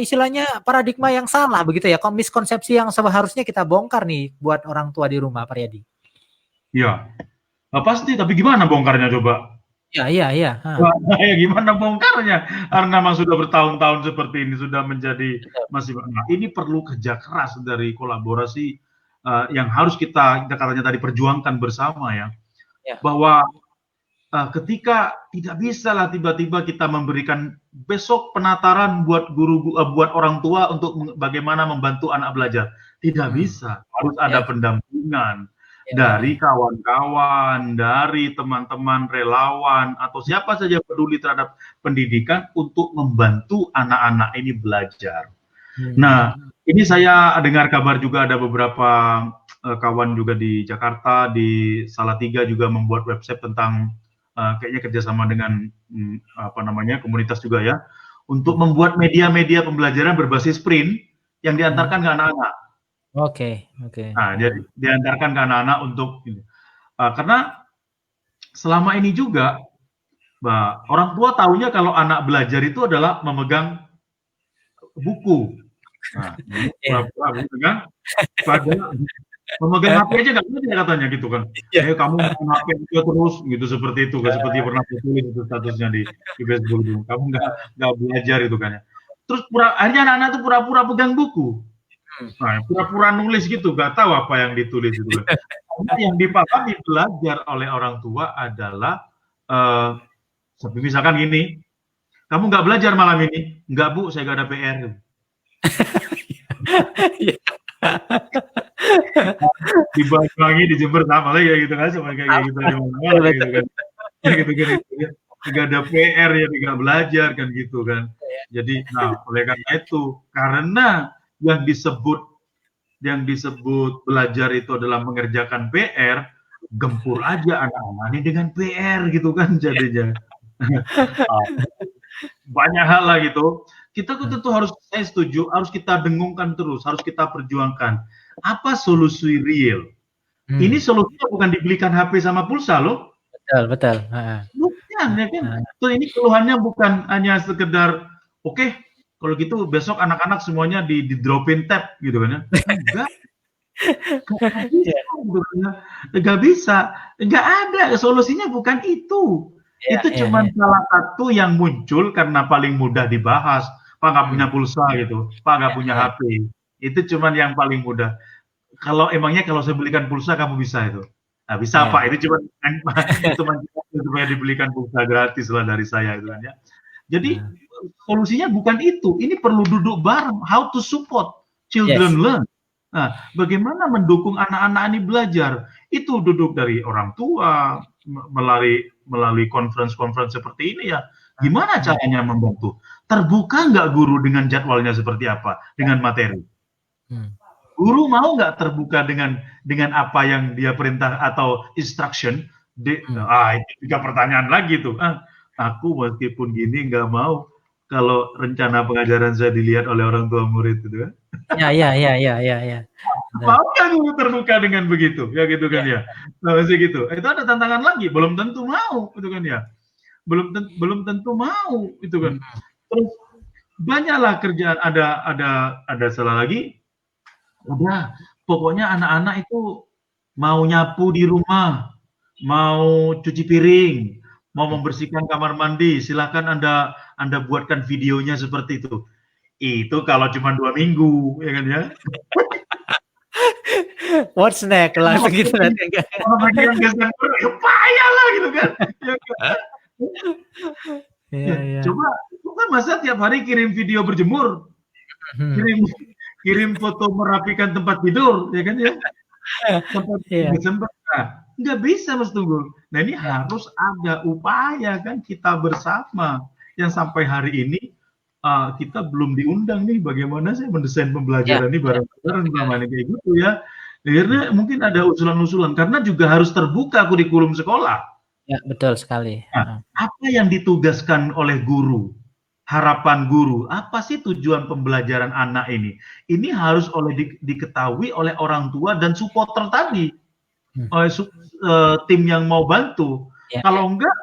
istilahnya paradigma yang salah begitu ya. Miskonsepsi yang seharusnya kita bongkar nih buat orang tua di rumah, Pak Riyadi. Ya, pasti. Tapi gimana bongkarnya coba? Iya. Ya gimana bongkarnya? Karena memang sudah bertahun-tahun seperti ini, sudah menjadi masih. Nah, ini perlu kerja keras dari kolaborasi yang harus kita katanya tadi perjuangkan bersama ya. Bahwa ketika tidak bisa lah tiba-tiba kita memberikan besok penataran buat guru, buat orang tua untuk bagaimana membantu anak belajar. Tidak bisa, harus ada pendampingan dari kawan-kawan, dari teman-teman relawan, atau siapa saja peduli terhadap pendidikan untuk membantu anak-anak ini belajar. Nah, ini saya dengar kabar juga ada beberapa kawan juga di Jakarta, di Salatiga juga membuat website tentang kayaknya kerjasama dengan komunitas juga ya, untuk membuat media-media pembelajaran berbasis print yang diantarkan ke anak-anak. Oke. Nah, jadi diantarkan ke anak-anak untuk ini. Karena selama ini juga orang tua tahunya kalau anak belajar itu adalah memegang buku. Nah, pura-pura gitu kan. Padahal memegang HP aja nggak bisa katanya gitu kan. Kamu main HP aja terus gitu, seperti itu kan, seperti pernah tulis itu statusnya di Facebook itu. Kamu nggak belajar itu kan ya. Terus akhirnya anak-anak itu pura-pura pegang buku. Nah, pura-pura nulis gitu, nggak tahu apa yang ditulis itu kan. Karena yang dipahami belajar oleh orang tua adalah misalkan gini, kamu nggak belajar malam ini? Nggak Bu, saya nggak ada PR. Di Banyuwangi, di Jember sama lagi gitu kan, sama kayak gitu di mana-mana gitu kan. Nggak ada PR ya, nggak belajar kan gitu kan. Jadi, nah oleh karena itu, karena yang disebut belajar itu adalah mengerjakan PR, gempur aja anak-anak ini dengan PR gitu kan jadinya. Banyak hal lah gitu. Kita tuh tentu harus, saya setuju, harus kita dengungkan terus, harus kita perjuangkan. Apa solusi real? Ini solusinya bukan dibelikan HP sama pulsa loh. Betul. Bukan ya kan. Tuh ini keluhannya bukan hanya sekedar oke, kalau gitu besok anak-anak semuanya di dropin tab gitu kan ya. Enggak bisa. Enggak ada, solusinya bukan itu. Itu cuma salah satu yang muncul karena paling mudah dibahas. Pak nggak punya pulsa gitu, Pak nggak punya HP. Itu cuma yang paling mudah. Emangnya kalau saya belikan pulsa kamu bisa itu? Nah, bisa Pak, itu cuma supaya dibelikan pulsa gratis lah dari saya itu kan ya. Jadi solusinya bukan itu. Ini perlu duduk bareng. How to support children learn. Nah, bagaimana mendukung anak-anak ini belajar? Itu duduk dari orang tua melalui conference seperti ini ya. Gimana caranya membantu? Terbuka nggak guru dengan jadwalnya seperti apa? Dengan materi? Guru mau nggak terbuka dengan apa yang dia perintah atau instruction? Itu juga pertanyaan lagi tuh. Aku meskipun gini nggak mau kalau rencana pengajaran saya dilihat oleh orang tua murid itu kan. Iya. Mau nggak guru terbuka dengan begitu? Ya gitu kan ya. Nah, gitu. Itu ada tantangan lagi, belum tentu mau gitu kan ya. belum tentu mau itu kan. Terus banyaklah kerjaan, ada salah lagi, udah pokoknya anak-anak itu mau nyapu di rumah, mau cuci piring, mau membersihkan kamar mandi, silakan Anda buatkan videonya seperti itu. Itu kalau cuma 2 minggu, ya kan ya. What's next? Langsung gitu nanti enggak. Kalau bagian Desember ya payah lah gitu kan. Ya kan? Iya. Coba itu kan masa tiap hari kirim video berjemur, kirim foto merapikan tempat tidur, ya kan ya. Sampai Desember, nggak bisa Mas Tunggul. Nah ini harus ada upaya kan kita bersama yang sampai hari ini kita belum diundang nih bagaimana sih mendesain pembelajaran ini bareng-bareng sama kayak gitu ya. Akhirnya mungkin ada usulan-usulan karena juga harus terbuka kurikulum sekolah. Ya, betul sekali. Nah, apa yang ditugaskan oleh guru? Harapan guru, apa sih tujuan pembelajaran anak ini? Ini harus diketahui oleh orang tua dan supporter tadi, oleh tim yang mau bantu. Kalau enggak,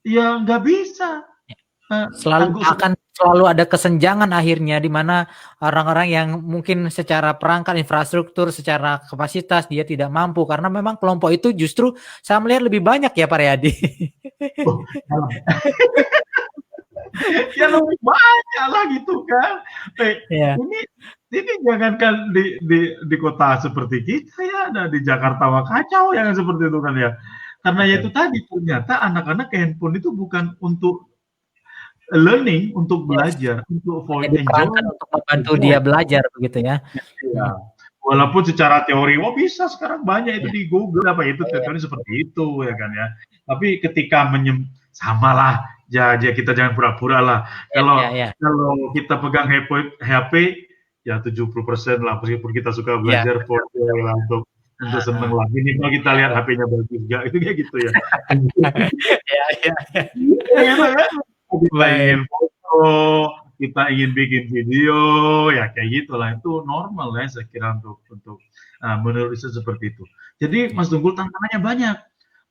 ya nggak bisa. Selalu ada kesenjangan akhirnya di mana orang-orang yang mungkin secara perangkat infrastruktur, secara kapasitas dia tidak mampu karena memang kelompok itu justru saya melihat lebih banyak ya Pak Riyadi. Ya lebih banyak lah gitu kan. Ini jangankan di kota seperti kita ya, ada di Jakarta mah kacau ya seperti itu kan ya. Karena ya itu tadi ternyata anak-anak ke handphone itu bukan untuk learning, untuk belajar, untuk enjoy, untuk membantu dia belajar begitu ya. Ya. Walaupun secara teori, bisa sekarang banyak itu di Google apa itu teori seperti itu ya kan ya. Tapi ketika samalah, ya kita jangan pura-pura lah. Kalau kita pegang HP ya 70% lah meskipun kita suka belajar lah untuk seneng lah. Minimal kita lihat HP-nya bagus juga itu kayak gitu ya. Kita ingin foto, kita ingin bikin video, ya kayak gitulah. Itu normal ya saya kira untuk menurut saya seperti itu. Jadi Mas Tunggul tantangannya banyak.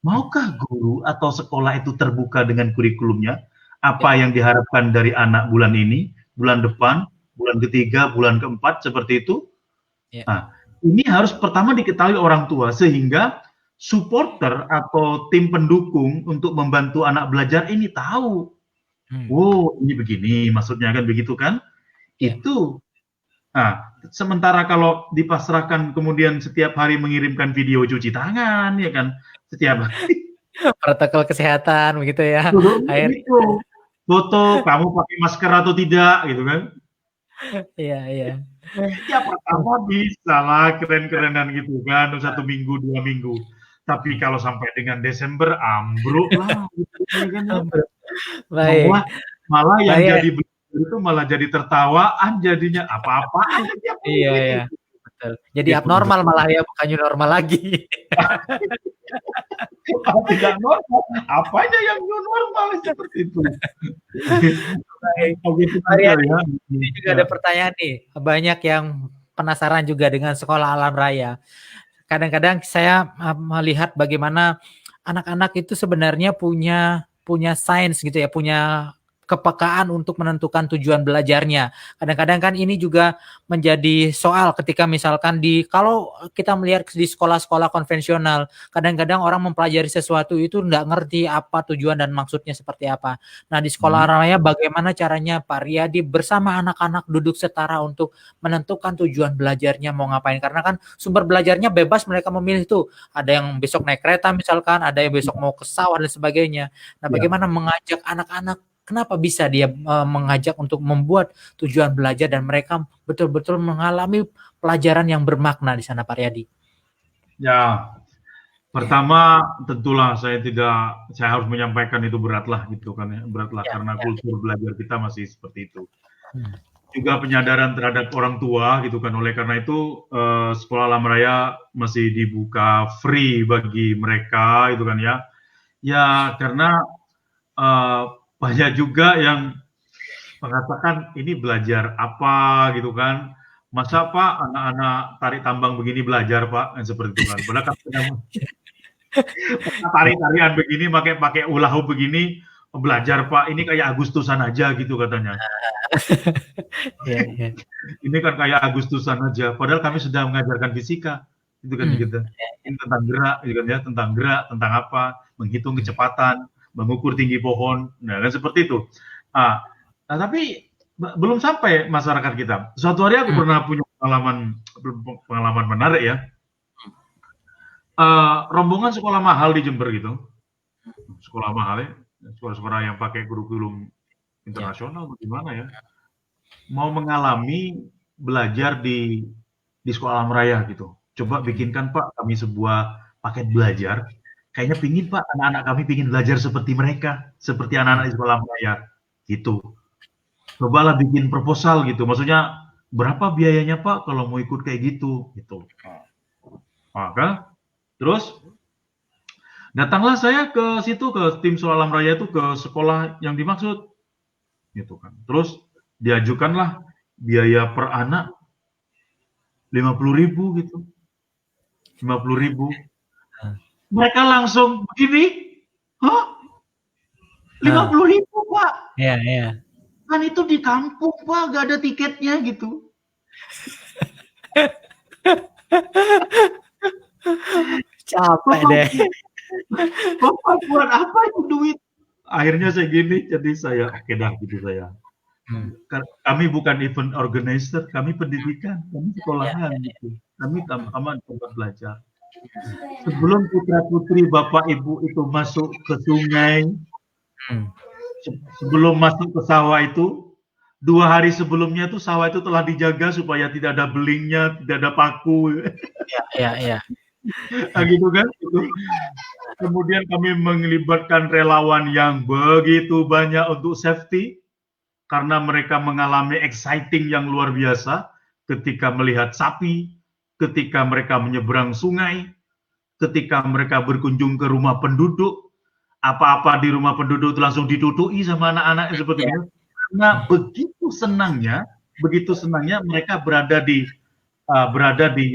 Maukah guru atau sekolah itu terbuka dengan kurikulumnya? Apa yang diharapkan dari anak bulan ini, bulan depan, bulan ketiga, bulan keempat, seperti itu? Nah, ini harus pertama diketahui orang tua sehingga supporter atau tim pendukung untuk membantu anak belajar ini tahu. Oh, ini begini, maksudnya kan begitu kan? Itu. Nah, sementara kalau dipasrahkan kemudian setiap hari mengirimkan video cuci tangan, ya kan? Setiap hari. Protokol kesehatan, begitu ya. Gitu. Foto, kamu pakai masker atau tidak, gitu kan? Iya. Ya pertama bisa lah, keren-kerenan gitu kan, 1 minggu, 2 minggu. Tapi kalau sampai dengan Desember, ambruk lah. Gitu, kan? Baik. Malah yang jadi itu malah jadi tertawaan jadinya apa-apaan. Iya. Betul. Jadi abnormal malah ya, bukan new normal lagi. Tidak normal. Apanya yang new normal seperti itu? Ini juga ada pertanyaan nih. Banyak yang penasaran juga dengan sekolah alam raya. Kadang-kadang saya melihat bagaimana anak-anak itu sebenarnya punya sains gitu ya, punya kepekaan untuk menentukan tujuan belajarnya. Kadang-kadang kan ini juga menjadi soal ketika misalkan kalau kita melihat di sekolah-sekolah konvensional, kadang-kadang orang mempelajari sesuatu itu nggak ngerti apa tujuan dan maksudnya seperti apa. Nah di sekolah raya bagaimana caranya Pak Riyadi bersama anak-anak duduk setara untuk menentukan tujuan belajarnya mau ngapain? Karena kan sumber belajarnya bebas mereka memilih tuh. Ada yang besok naik kereta misalkan, ada yang besok mau ke sawah dan sebagainya. Nah bagaimana mengajak anak-anak, kenapa bisa dia mengajak untuk membuat tujuan belajar dan mereka betul-betul mengalami pelajaran yang bermakna di sana Pak Riyadi? Ya, pertama tentulah saya harus menyampaikan itu beratlah gitu kan ya, beratlah karena kultur belajar kita masih seperti itu. Juga penyadaran terhadap orang tua gitu kan, oleh karena itu sekolah alam raya masih dibuka free bagi mereka itu kan ya. Ya karena banyak juga yang mengatakan ini belajar apa gitu kan, masa Pak anak-anak tarik tambang begini belajar Pak, seperti itu kan. Padahal kan tarik-tarian begini pakai ulah begini, belajar Pak, ini kayak Agustusan aja gitu katanya. Ini kan kayak Agustusan aja, padahal kami sudah mengajarkan fisika, gitu kan gitu. Ini tentang gerak, gitu kan ya, tentang gerak, tentang apa, menghitung kecepatan, mengukur tinggi pohon, nah kan seperti itu. Nah, tapi belum sampai masyarakat kita. Suatu hari aku pernah punya pengalaman menarik ya. Rombongan sekolah mahal di Jember gitu, sekolah mahal ya, sekolah-sekolah yang pakai kurikulum internasional bagaimana ya, mau mengalami belajar di sekolah alam raya gitu. Coba bikinkan Pak kami sebuah paket belajar. Kayaknya pingin Pak, anak-anak kami pingin belajar seperti mereka, seperti anak-anak di sekolah alam raya gitu. Cobalah bikin proposal gitu. Maksudnya berapa biayanya Pak kalau mau ikut kayak gitu gitu. Maka terus datanglah saya ke situ, ke tim sekolah alam raya itu, ke sekolah yang dimaksud gitu kan. Terus diajukanlah biaya per anak 50.000 gitu. 50.000. Mereka langsung begini, hah? 50.000 Pak? Iya. Kan itu di kampung Pak, gak ada tiketnya gitu. Capek deh. Bapak buat apa itu duit? Akhirnya saya gini, jadi saya oke dah gitu saya. Kami bukan event organizer, kami pendidikan, kami sekolahan gitu. Kami sama tempat belajar. Sebelum putra-putri Bapak Ibu itu masuk ke sungai, sebelum masuk ke sawah itu, 2 hari sebelumnya tuh sawah itu telah dijaga supaya tidak ada belingnya, tidak ada paku. Iya. Nah, gitu kan? Gitu. Kemudian kami melibatkan relawan yang begitu banyak untuk safety, karena mereka mengalami exciting yang luar biasa ketika melihat sapi, ketika mereka menyeberang sungai, ketika mereka berkunjung ke rumah penduduk, apa-apa di rumah penduduk itu langsung ditutupi sama anak-anak seperti itu. Nah, begitu senangnya mereka berada di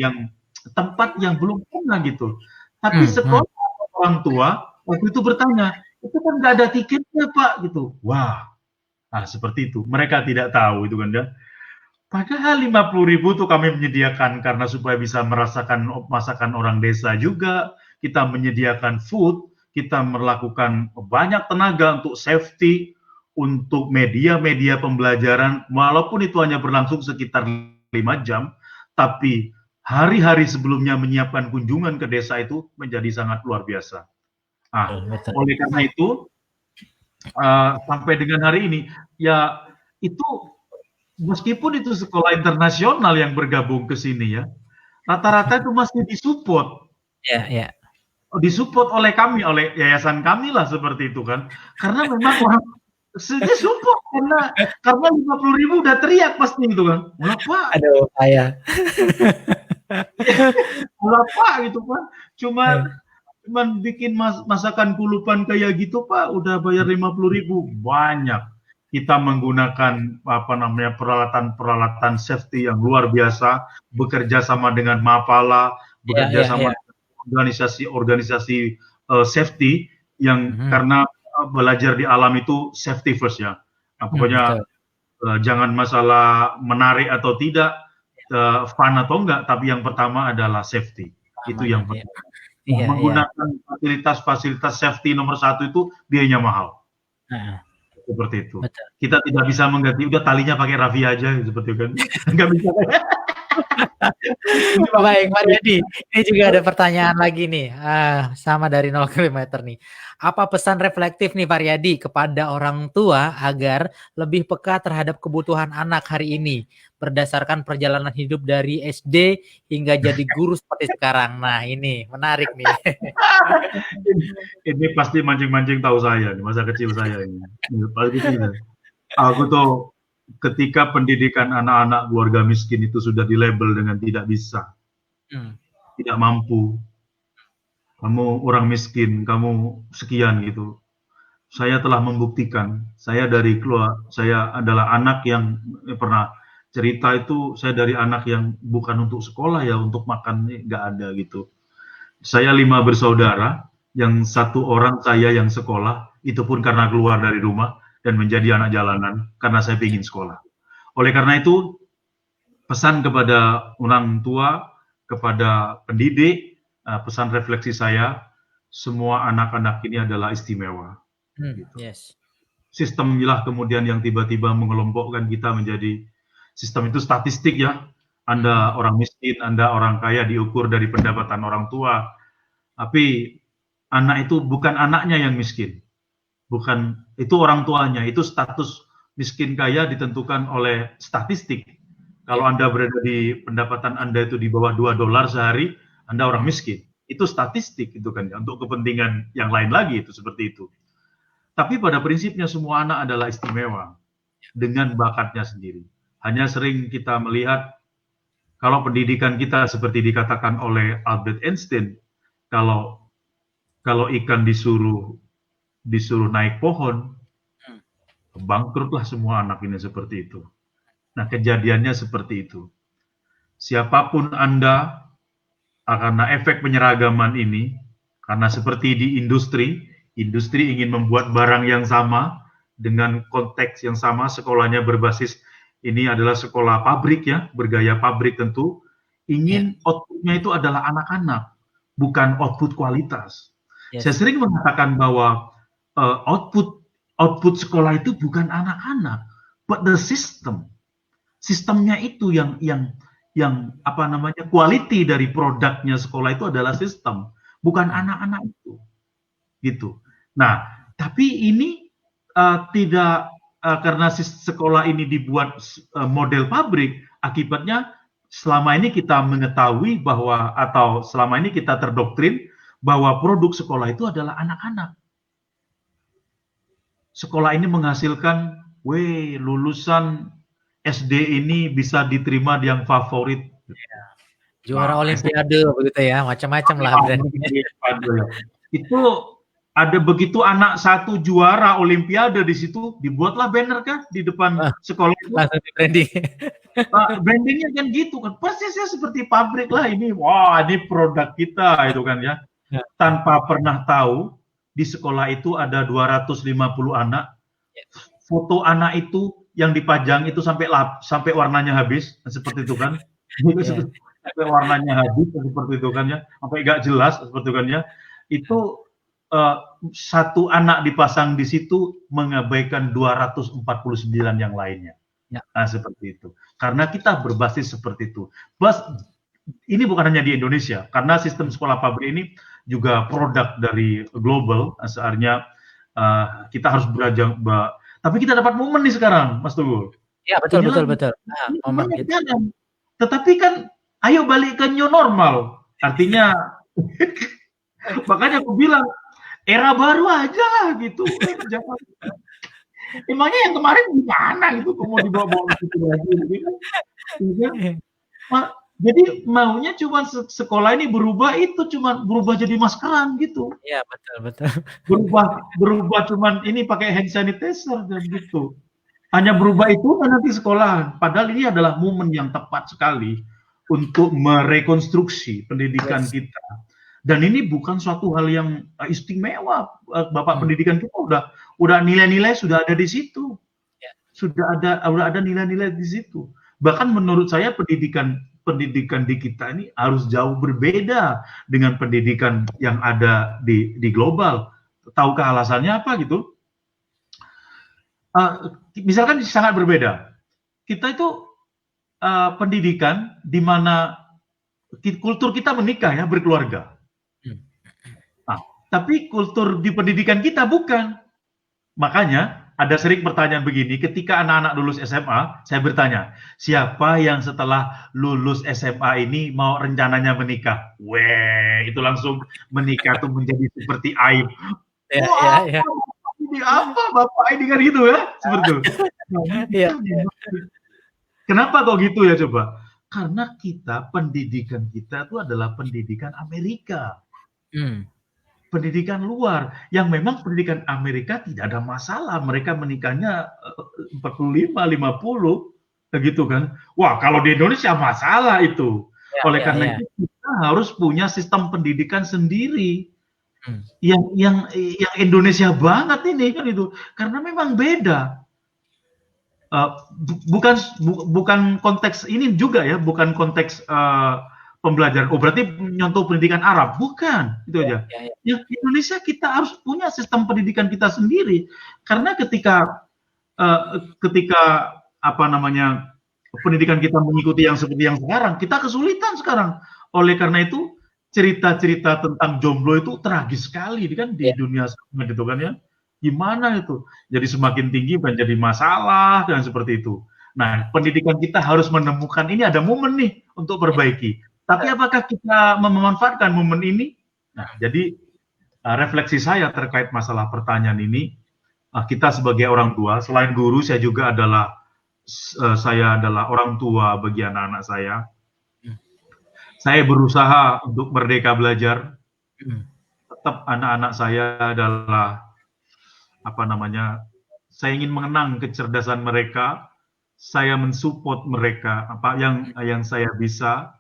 yang tempat yang belum pernah gitu. Tapi sekolah orang tua waktu itu bertanya, itu kan nggak ada tiketnya Pak gitu. Wah, nah seperti itu. Mereka tidak tahu itu kan ya. Padahal 50.000 tuh kami menyediakan karena supaya bisa merasakan masakan orang desa juga. Kita menyediakan food, kita melakukan banyak tenaga untuk safety, untuk media-media pembelajaran, walaupun itu hanya berlangsung sekitar 5 jam, tapi hari-hari sebelumnya menyiapkan kunjungan ke desa itu menjadi sangat luar biasa. Nah, oleh karena itu, sampai dengan hari ini, ya itu meskipun itu sekolah internasional yang bergabung ke sini ya, rata-rata itu masih disupport. Iya. Disupport oleh kami, oleh yayasan kami lah seperti itu kan. Karena memang orang support karena 50.000 udah teriak pasti gitu kan. Bapak. Aduh, ayah. Bapak gitu kan. Cuman bikin masakan kulupan kayak gitu Pak, udah bayar 50.000. Banyak. Kita menggunakan peralatan safety yang luar biasa, bekerja sama dengan Mapala, bekerja sama dengan organisasi safety yang karena belajar di alam itu safety first ya. Nah, pokoknya jangan masalah menarik atau tidak, fun atau enggak, tapi yang pertama adalah safety. Itu yang pertama. Menggunakan fasilitas safety nomor 1 itu biayanya mahal. Seperti itu. Betul. Kita tidak bisa mengganti, udah talinya pakai rafia aja seperti itu kan. Enggak bisa. Baik, Pak Yadi. Ini juga ada pertanyaan lagi nih, sama dari 0 km nih. Apa pesan reflektif nih Pak Yadi kepada orang tua agar lebih peka terhadap kebutuhan anak hari ini berdasarkan perjalanan hidup dari SD hingga jadi guru seperti sekarang? Nah, ini menarik nih. Ini pasti mancing-mancing tahu saya, masa kecil saya ini. Pasti tidak. Aku tuh ketika pendidikan anak-anak keluarga miskin itu sudah dilabel dengan tidak bisa, tidak mampu, kamu orang miskin, kamu sekian gitu. Saya telah membuktikan, saya adalah anak yang pernah cerita itu, saya dari anak yang bukan untuk sekolah ya, untuk makan nggak ada gitu. Saya 5 bersaudara, yang 1 orang saya yang sekolah, Itu pun karena keluar dari rumah dan menjadi anak jalanan karena saya ingin sekolah. Oleh karena itu, pesan kepada orang tua, kepada pendidik, pesan refleksi saya, semua anak-anak ini adalah istimewa. Gitu. Yes. Sistem inilah kemudian yang tiba-tiba mengelompokkan kita menjadi sistem itu statistik ya. Anda orang miskin, Anda orang kaya diukur dari pendapatan orang tua. Tapi anak itu bukan anaknya yang miskin. Bukan itu orang tuanya, itu status miskin kaya ditentukan oleh statistik. Kalau Anda berada di pendapatan Anda itu di bawah $2 sehari, Anda orang miskin. Itu statistik itu kan ya, untuk kepentingan yang lain lagi itu seperti itu. Tapi pada prinsipnya semua anak adalah istimewa dengan bakatnya sendiri. Hanya sering kita melihat kalau pendidikan kita seperti dikatakan oleh Albert Einstein, kalau ikan disuruh naik pohon, bangkrutlah semua anak ini seperti itu. Nah, kejadiannya seperti itu. Siapapun Anda, karena efek penyeragaman ini, karena seperti di industri ingin membuat barang yang sama, dengan konteks yang sama, sekolahnya berbasis, ini adalah sekolah pabrik ya, bergaya pabrik tentu, ingin outputnya itu adalah anak-anak, bukan output kualitas. Saya sering mengatakan bahwa output sekolah itu bukan anak-anak, but the system. Sistemnya itu yang apa namanya, quality dari produknya sekolah itu adalah sistem, bukan anak-anak itu. Gitu. Nah, tapi ini tidak karena sekolah ini dibuat model pabrik, akibatnya selama ini kita mengetahui bahwa, atau selama ini kita terdoktrin bahwa produk sekolah itu adalah anak-anak. Sekolah ini menghasilkan, lulusan SD ini bisa diterima yang favorit. Juara Olimpiade begitu ya, macam-macam lah brandnya. Itu ada begitu anak satu juara Olimpiade di situ, dibuatlah banner kan di depan sekolah itu. Langsung di branding. Brandingnya kan gitu kan, persisnya seperti pabrik lah ini. Wah, ini produk kita itu kan ya. Tanpa pernah tahu di sekolah itu ada 250 anak. Foto anak itu yang dipajang itu sampai warnanya habis, seperti itu kan. Sampai warnanya habis seperti itu kan ya, sampai nggak jelas seperti itu kan ya. Itu satu anak dipasang di situ mengabaikan 249 yang lainnya. Nah, seperti itu. Karena kita berbasis seperti itu. Plus, ini bukan hanya di Indonesia, karena sistem sekolah pabrik ini juga produk dari global. Sebenarnya kita harus belajar. Tapi kita dapat momen nih sekarang, Mas Tugul. Ya, betul. Momen gitu. Tetapi kan, ayo balik ke new normal. Artinya, makanya aku bilang, era baru aja gitu. Emangnya yang kemarin gimana gitu, mau dibawa-bawa gitu lagi gitu. Jadi maunya cuma sekolah ini berubah, itu cuma berubah jadi maskeran gitu. Iya, betul. Berubah cuman ini pakai hand sanitizer dan gitu. Hanya berubah itu kan nanti sekolahan. Padahal ini adalah momen yang tepat sekali untuk merekonstruksi pendidikan kita. Dan ini bukan suatu hal yang istimewa. Bapak pendidikan kita udah nilai-nilai sudah ada di situ. Sudah ada nilai-nilai di situ. Bahkan menurut saya pendidikan di kita ini harus jauh berbeda dengan pendidikan yang ada di global. Tahukah alasannya apa gitu? Misalkan sangat berbeda. Kita itu pendidikan di mana kultur kita menikah ya, berkeluarga. Tapi kultur di pendidikan kita bukan. Makanya ada sering pertanyaan begini, ketika anak-anak lulus SMA, saya bertanya, siapa yang setelah lulus SMA ini mau rencananya menikah? Itu langsung menikah tuh menjadi seperti aib. Ya. Ini apa Bapak ini kan gitu ya? Seperti itu. Kenapa kok gitu ya coba? Karena pendidikan kita itu adalah pendidikan Amerika. Pendidikan luar, yang memang pendidikan Amerika tidak ada masalah, mereka menikahnya 45, 50, begitu kan. Wah, kalau di Indonesia masalah itu. Oleh karena itu kita harus punya sistem pendidikan sendiri. yang Indonesia banget ini kan itu, karena memang beda. Bukan konteks ini juga ya, bukan konteks pembelajaran. Oh berarti nyontoh pendidikan Arab, bukan itu aja. Yang Indonesia kita harus punya sistem pendidikan kita sendiri, karena ketika apa namanya pendidikan kita mengikuti yang seperti yang sekarang, kita kesulitan sekarang. Oleh karena itu cerita-cerita tentang jomblo itu tragis sekali kan di dunia sekarang gitu kan ya. Gimana itu? Jadi semakin tinggi menjadi masalah dan seperti itu. Nah, pendidikan kita harus menemukan ini ada momen nih untuk perbaiki. Tapi apakah kita memanfaatkan momen ini? Nah, jadi refleksi saya terkait masalah pertanyaan ini, kita sebagai orang tua, selain guru, saya juga adalah orang tua bagi anak-anak saya. Saya berusaha untuk merdeka belajar. Tetap anak-anak saya adalah saya ingin mengenang kecerdasan mereka, saya mensupport mereka apa yang saya bisa.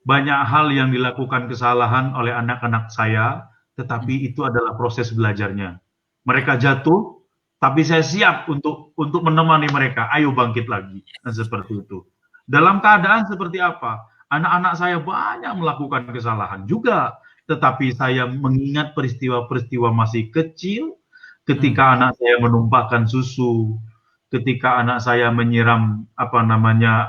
Banyak hal yang dilakukan kesalahan oleh anak-anak saya, tetapi itu adalah proses belajarnya. Mereka jatuh, tapi saya siap untuk menemani mereka. Ayo bangkit lagi, dan seperti itu. Dalam keadaan seperti apa? Anak-anak saya banyak melakukan kesalahan juga, tetapi saya mengingat peristiwa-peristiwa masih kecil, ketika anak saya menumpahkan susu, ketika anak saya menyiram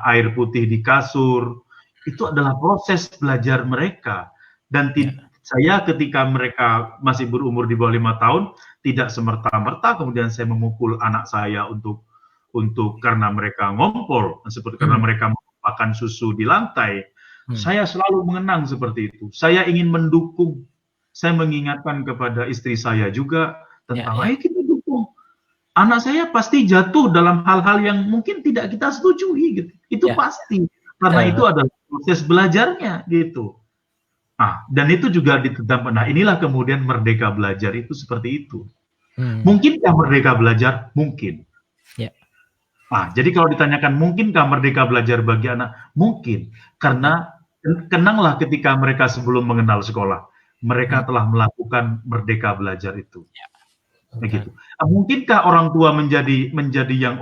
air putih di kasur, itu adalah proses belajar mereka. Dan saya ketika mereka masih berumur di bawah 5 tahun, tidak semerta-merta kemudian saya memukul anak saya untuk karena mereka ngompol, seperti karena mereka menumpahkan susu di lantai. Saya selalu mengenang seperti itu. Saya ingin mendukung. Saya mengingatkan kepada istri saya juga tentang ayo kita dukung. Anak saya pasti jatuh dalam hal-hal yang mungkin tidak kita setujui gitu. Itu pasti. Karena itu adalah proses belajarnya gitu. Nah, dan itu juga ditetapkan. Nah, inilah kemudian merdeka belajar itu seperti itu. Mungkinkah merdeka belajar? Mungkin. Nah, jadi kalau ditanyakan mungkinkah merdeka belajar bagi anak? Mungkin. Karena kenanglah ketika mereka sebelum mengenal sekolah, mereka telah melakukan merdeka belajar itu. Begitu. Mungkinkah orang tua menjadi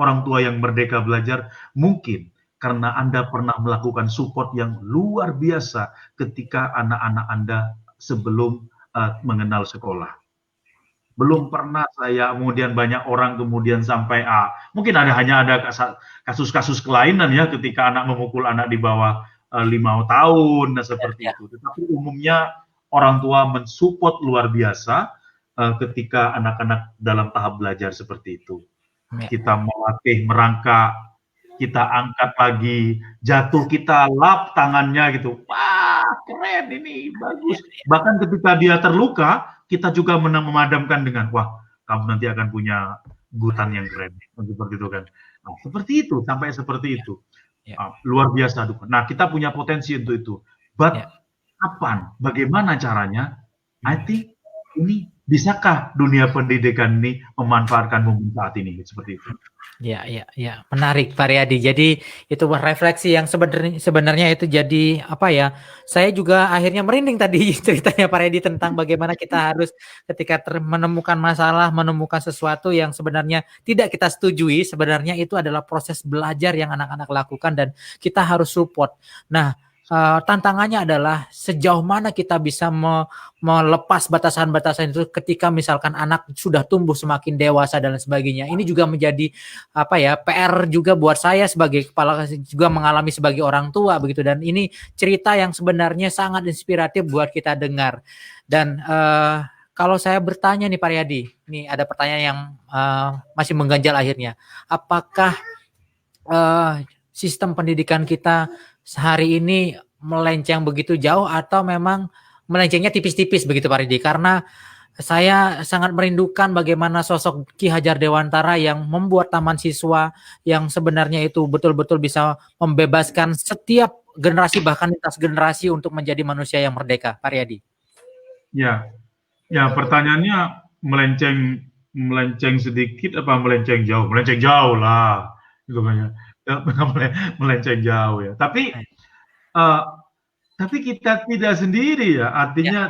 orang tua yang merdeka belajar? Mungkin, karena Anda pernah melakukan support yang luar biasa ketika anak-anak Anda sebelum mengenal sekolah. Belum pernah saya, kemudian banyak orang kemudian sampai mungkin hanya ada kasus-kasus kelainan ya ketika anak memukul anak di bawah 5 tahun seperti itu. Tetapi umumnya orang tua mensupport luar biasa ketika anak-anak dalam tahap belajar seperti itu. Kita melatih merangkak, kita angkat lagi, jatuh kita lap tangannya gitu. Wah, keren ini, bagus. Bahkan ketika dia terluka, kita juga memadamkan dengan, wah, kamu nanti akan punya gutan yang keren. Seperti itu kan. Nah, seperti itu, sampai seperti itu. Luar biasa. Nah, kita punya potensi untuk itu. But, kapan? Bagaimana caranya? I think ini bisakah dunia pendidikan ini memanfaatkan momen saat ini seperti itu? Ya, menarik Pak Riyadi. Jadi itu refleksi yang sebenarnya itu jadi apa ya? Saya juga akhirnya merinding tadi ceritanya Pak Riyadi tentang bagaimana kita harus ketika menemukan masalah, menemukan sesuatu yang sebenarnya tidak kita setujui, sebenarnya itu adalah proses belajar yang anak-anak lakukan dan kita harus support. Nah, tantangannya adalah sejauh mana kita bisa melepas batasan-batasan itu ketika misalkan anak sudah tumbuh semakin dewasa dan sebagainya. Ini juga menjadi PR juga buat saya sebagai kepala, juga mengalami sebagai orang tua begitu, dan ini cerita yang sebenarnya sangat inspiratif buat kita dengar. Dan kalau saya bertanya nih Pak Riyadi, ini ada pertanyaan yang masih mengganjal akhirnya. Apakah sistem pendidikan kita sehari ini melenceng begitu jauh atau memang melencengnya tipis-tipis begitu Pak Riyadi? Karena saya sangat merindukan bagaimana sosok Ki Hajar Dewantara yang membuat taman siswa yang sebenarnya itu betul-betul bisa membebaskan setiap generasi, bahkan lintas generasi untuk menjadi manusia yang merdeka. Pak Riyadi. Ya, pertanyaannya melenceng sedikit apa melenceng jauh? Melenceng jauh lah, gitu kan ya. Melenceng jauh ya. Tapi Tapi kita tidak sendiri ya, artinya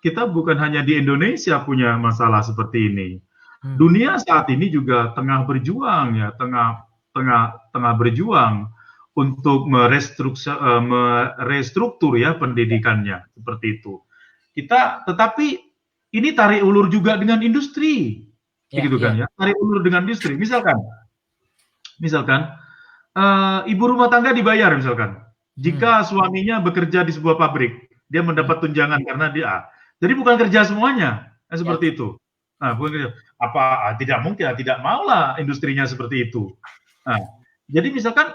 kita bukan hanya di Indonesia punya masalah seperti ini. Dunia saat ini juga tengah berjuang ya, tengah berjuang untuk merestruktur ya pendidikannya seperti itu. Tetapi ini tarik ulur juga dengan industri, begitu kan ya? Tarik ulur dengan industri. Misalkan ibu rumah tangga dibayar misalkan. Jika suaminya bekerja di sebuah pabrik, dia mendapat tunjangan karena dia. Jadi bukan kerja semuanya, seperti itu. Nah, bukan tidak mungkin, tidak maulah industrinya seperti itu. Nah, jadi misalkan,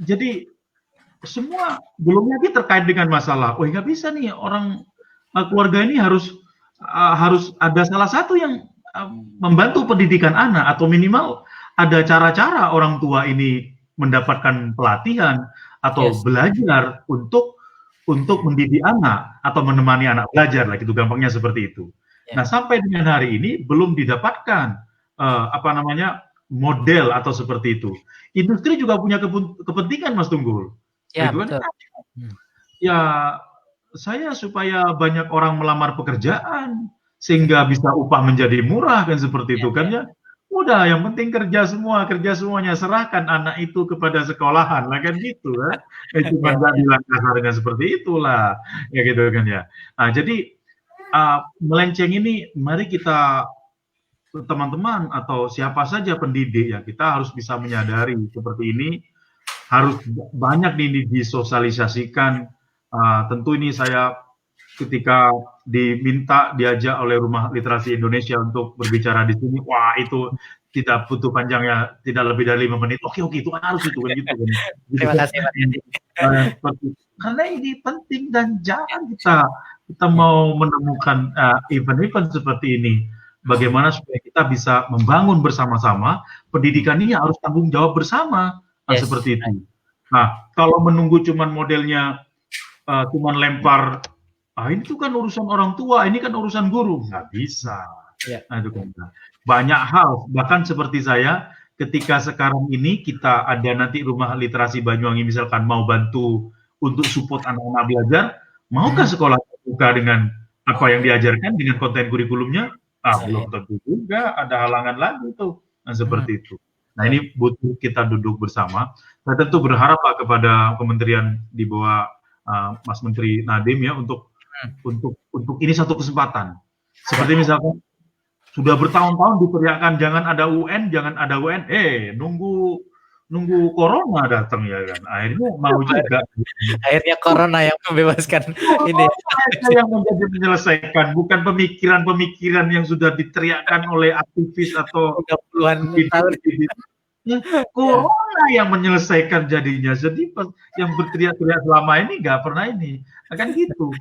jadi semua belum lagi terkait dengan masalah. Oh, nggak bisa nih orang keluarga ini harus ada salah satu yang membantu pendidikan anak atau minimal ada cara-cara orang tua ini mendapatkan pelatihan atau belajar untuk mendidik anak atau menemani anak belajar lah, gitu gampangnya seperti itu. Nah, sampai dengan hari ini belum didapatkan model atau seperti itu. Industri juga punya kepentingan, Mas Tunggul. Ya, betul. Ya, saya supaya banyak orang melamar pekerjaan sehingga bisa upah menjadi murah kan seperti itu kan ya. Udah, yang penting kerja semuanya, serahkan anak itu kepada sekolahan lah kan gitu kan. Cuma nggak bilang kasarnya seperti itulah, ya gitu kan ya. Nah, jadi melenceng ini, mari kita teman-teman atau siapa saja pendidik ya, kita harus bisa menyadari seperti ini, harus banyak disosialisasikan. Tentu ini saya ketika diajak oleh Rumah Literasi Indonesia untuk berbicara di sini, wah itu tidak butuh panjangnya, tidak lebih dari 5 menit. Oke, itu harus itu kan gitu. Terima kasih, Pak Yadi. Karena ini penting dan jangan kita mau menemukan event-event seperti ini. Bagaimana supaya kita bisa membangun bersama-sama, pendidikan ini harus tanggung jawab bersama, seperti itu. Nah, kalau menunggu cuman modelnya cuman lempar, ini tuh kan urusan orang tua, ini kan urusan guru, nggak bisa. Nah, itu kan banyak hal, bahkan seperti saya, ketika sekarang ini kita ada nanti Rumah Literasi Banyuwangi misalkan mau bantu untuk support anak-anak belajar, maukah sekolah terbuka dengan apa yang diajarkan dengan konten kurikulumnya? Belum tentu juga, ada halangan lagi tuh, seperti itu. Nah, ini butuh kita duduk bersama. Saya tentu berharap Pak kepada kementerian di bawah Mas Menteri Nadiem ya untuk ini satu kesempatan. Seperti misalkan sudah bertahun-tahun diteriakkan jangan ada UN, nunggu corona datang ya kan. Akhirnya mau juga. Akhirnya corona yang membebaskan ini. Yang menjadi menyelesaikan, bukan pemikiran-pemikiran yang sudah diteriakkan oleh aktivis atau puluhan tahun. Corona yang menyelesaikan jadinya. Jadi yang berteriak-teriak selama ini nggak pernah ini, kan gitu.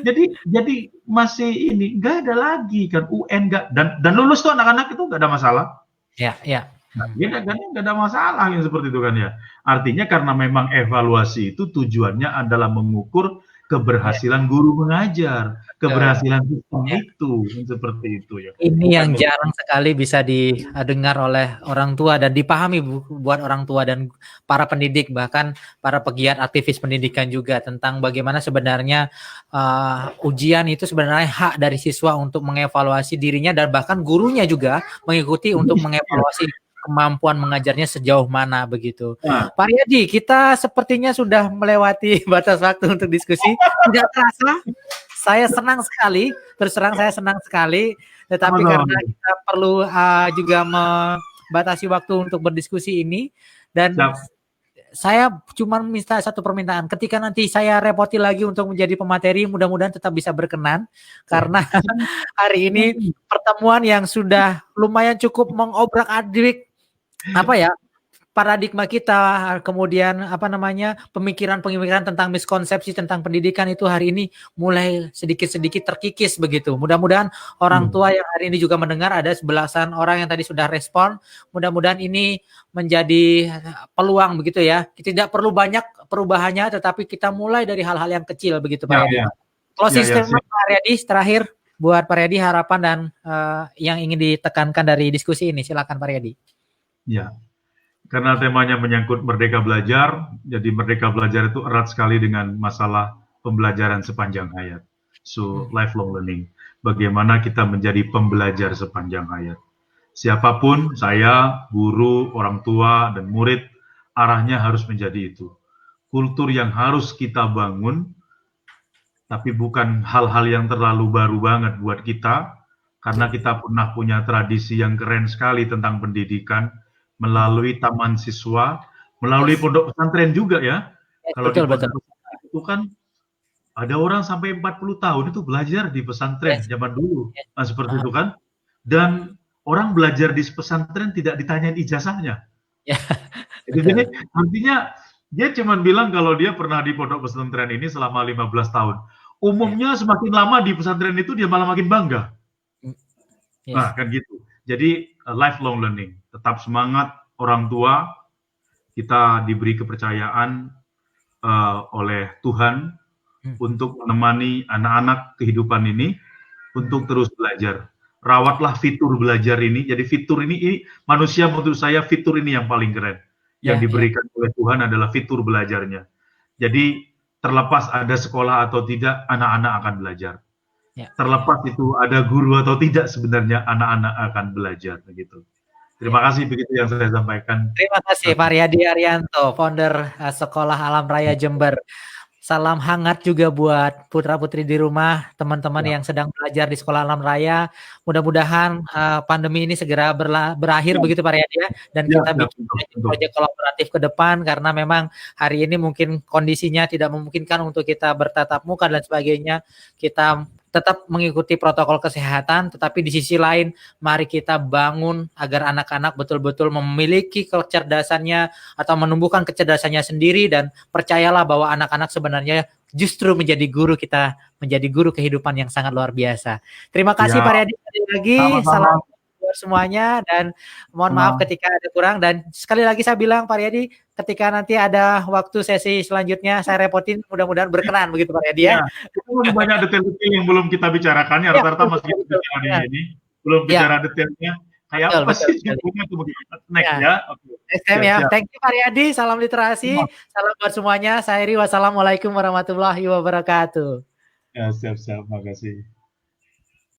Jadi masih ini nggak ada lagi kan UN nggak dan lulus tuh anak-anak itu nggak ada masalah. Nah, nggak ada masalah yang seperti itu kan ya. Artinya karena memang evaluasi itu tujuannya adalah mengukur keberhasilan guru mengajar, keberhasilan sistem itu, seperti itu ya. Ini yang jarang sekali bisa didengar oleh orang tua dan dipahami buat orang tua dan para pendidik, bahkan para pegiat aktivis pendidikan juga, tentang bagaimana sebenarnya ujian itu sebenarnya hak dari siswa untuk mengevaluasi dirinya dan bahkan gurunya juga mengikuti untuk mengevaluasi kemampuan mengajarnya sejauh mana begitu. Pak Riyadi, kita sepertinya sudah melewati batas waktu untuk diskusi. Tidak terasa, saya senang sekali, terus terang saya senang sekali, tetapi karena kita perlu juga membatasi waktu untuk berdiskusi ini, dan saya cuma minta satu permintaan, ketika nanti saya repoti lagi untuk menjadi pemateri, mudah-mudahan tetap bisa berkenan, karena hari ini pertemuan yang sudah lumayan cukup mengobrak-abrik paradigma kita, kemudian pemikiran-pemikiran tentang miskonsepsi tentang pendidikan itu hari ini mulai sedikit-sedikit terkikis begitu. Mudah-mudahan orang tua yang hari ini juga mendengar, ada 11-an orang yang tadi sudah respon, mudah-mudahan ini menjadi peluang begitu ya. Tidak perlu banyak perubahannya, tetapi kita mulai dari hal-hal yang kecil begitu Pak Riyadi. Closing statement Pak Riyadi terakhir buat Pak Riyadi, harapan dan yang ingin ditekankan dari diskusi ini, silakan Pak Riyadi. Ya, karena temanya menyangkut merdeka belajar, jadi merdeka belajar itu erat sekali dengan masalah pembelajaran sepanjang hayat. So, lifelong learning. Bagaimana kita menjadi pembelajar sepanjang hayat. Siapapun, saya, guru, orang tua, dan murid, arahnya harus menjadi itu. Kultur yang harus kita bangun, tapi bukan hal-hal yang terlalu baru banget buat kita, karena kita pernah punya tradisi yang keren sekali tentang pendidikan, melalui taman siswa, melalui pondok pesantren juga ya. Kalau di pondok pesantren itu kan ada orang sampai 40 tahun itu belajar di pesantren zaman dulu. Nah, seperti itu kan. Dan orang belajar di pesantren tidak ditanyain ijazahnya. Jadi artinya dia cuma bilang kalau dia pernah di pondok pesantren ini selama 15 tahun. Umumnya semakin lama di pesantren itu dia malah makin bangga. Nah, kan gitu. Jadi lifelong learning, tetap semangat orang tua, kita diberi kepercayaan oleh Tuhan untuk menemani anak-anak kehidupan ini untuk terus belajar. Rawatlah fitur belajar ini. Jadi fitur ini manusia menurut saya fitur ini yang paling keren. Yang diberikan oleh Tuhan adalah fitur belajarnya. Jadi terlepas ada sekolah atau tidak, anak-anak akan belajar. Terlepas itu ada guru atau tidak, sebenarnya anak-anak akan belajar begitu. Terima kasih, begitu yang saya sampaikan. Terima kasih Pak Riyadi Arianto, founder Sekolah Alam Raya Jember. Salam hangat juga buat putra-putri di rumah, teman-teman yang sedang belajar di Sekolah Alam Raya. Mudah-mudahan pandemi ini segera berakhir begitu Pak Riyadi ya, dan kita bikin proyek kolaboratif ke depan, karena memang hari ini mungkin kondisinya tidak memungkinkan untuk kita bertatap muka dan sebagainya. Kita tetap mengikuti protokol kesehatan, tetapi di sisi lain mari kita bangun agar anak-anak betul-betul memiliki kecerdasannya atau menumbuhkan kecerdasannya sendiri, dan percayalah bahwa anak-anak sebenarnya justru menjadi guru kita, menjadi guru kehidupan yang sangat luar biasa. Terima kasih Pak Riyadi sekali lagi. Salam buat semuanya, dan mohon maaf ketika ada kurang, dan sekali lagi saya bilang Pak Riyadi, ketika nanti ada waktu sesi selanjutnya saya repotin, mudah-mudahan berkenan begitu Pak Riyadi ya. Itu banyak detail-detail yang belum kita bicarakan ya, rata-rata masih bicara ini, belum bicara detailnya. Kayak apa sih sebetulnya itu next ya. Next time ya. Thank you Pak Riyadi, salam literasi, salam buat semuanya. Saya Iri, wassalamualaikum warahmatullahi wabarakatuh. Ya, siap-siap, makasih.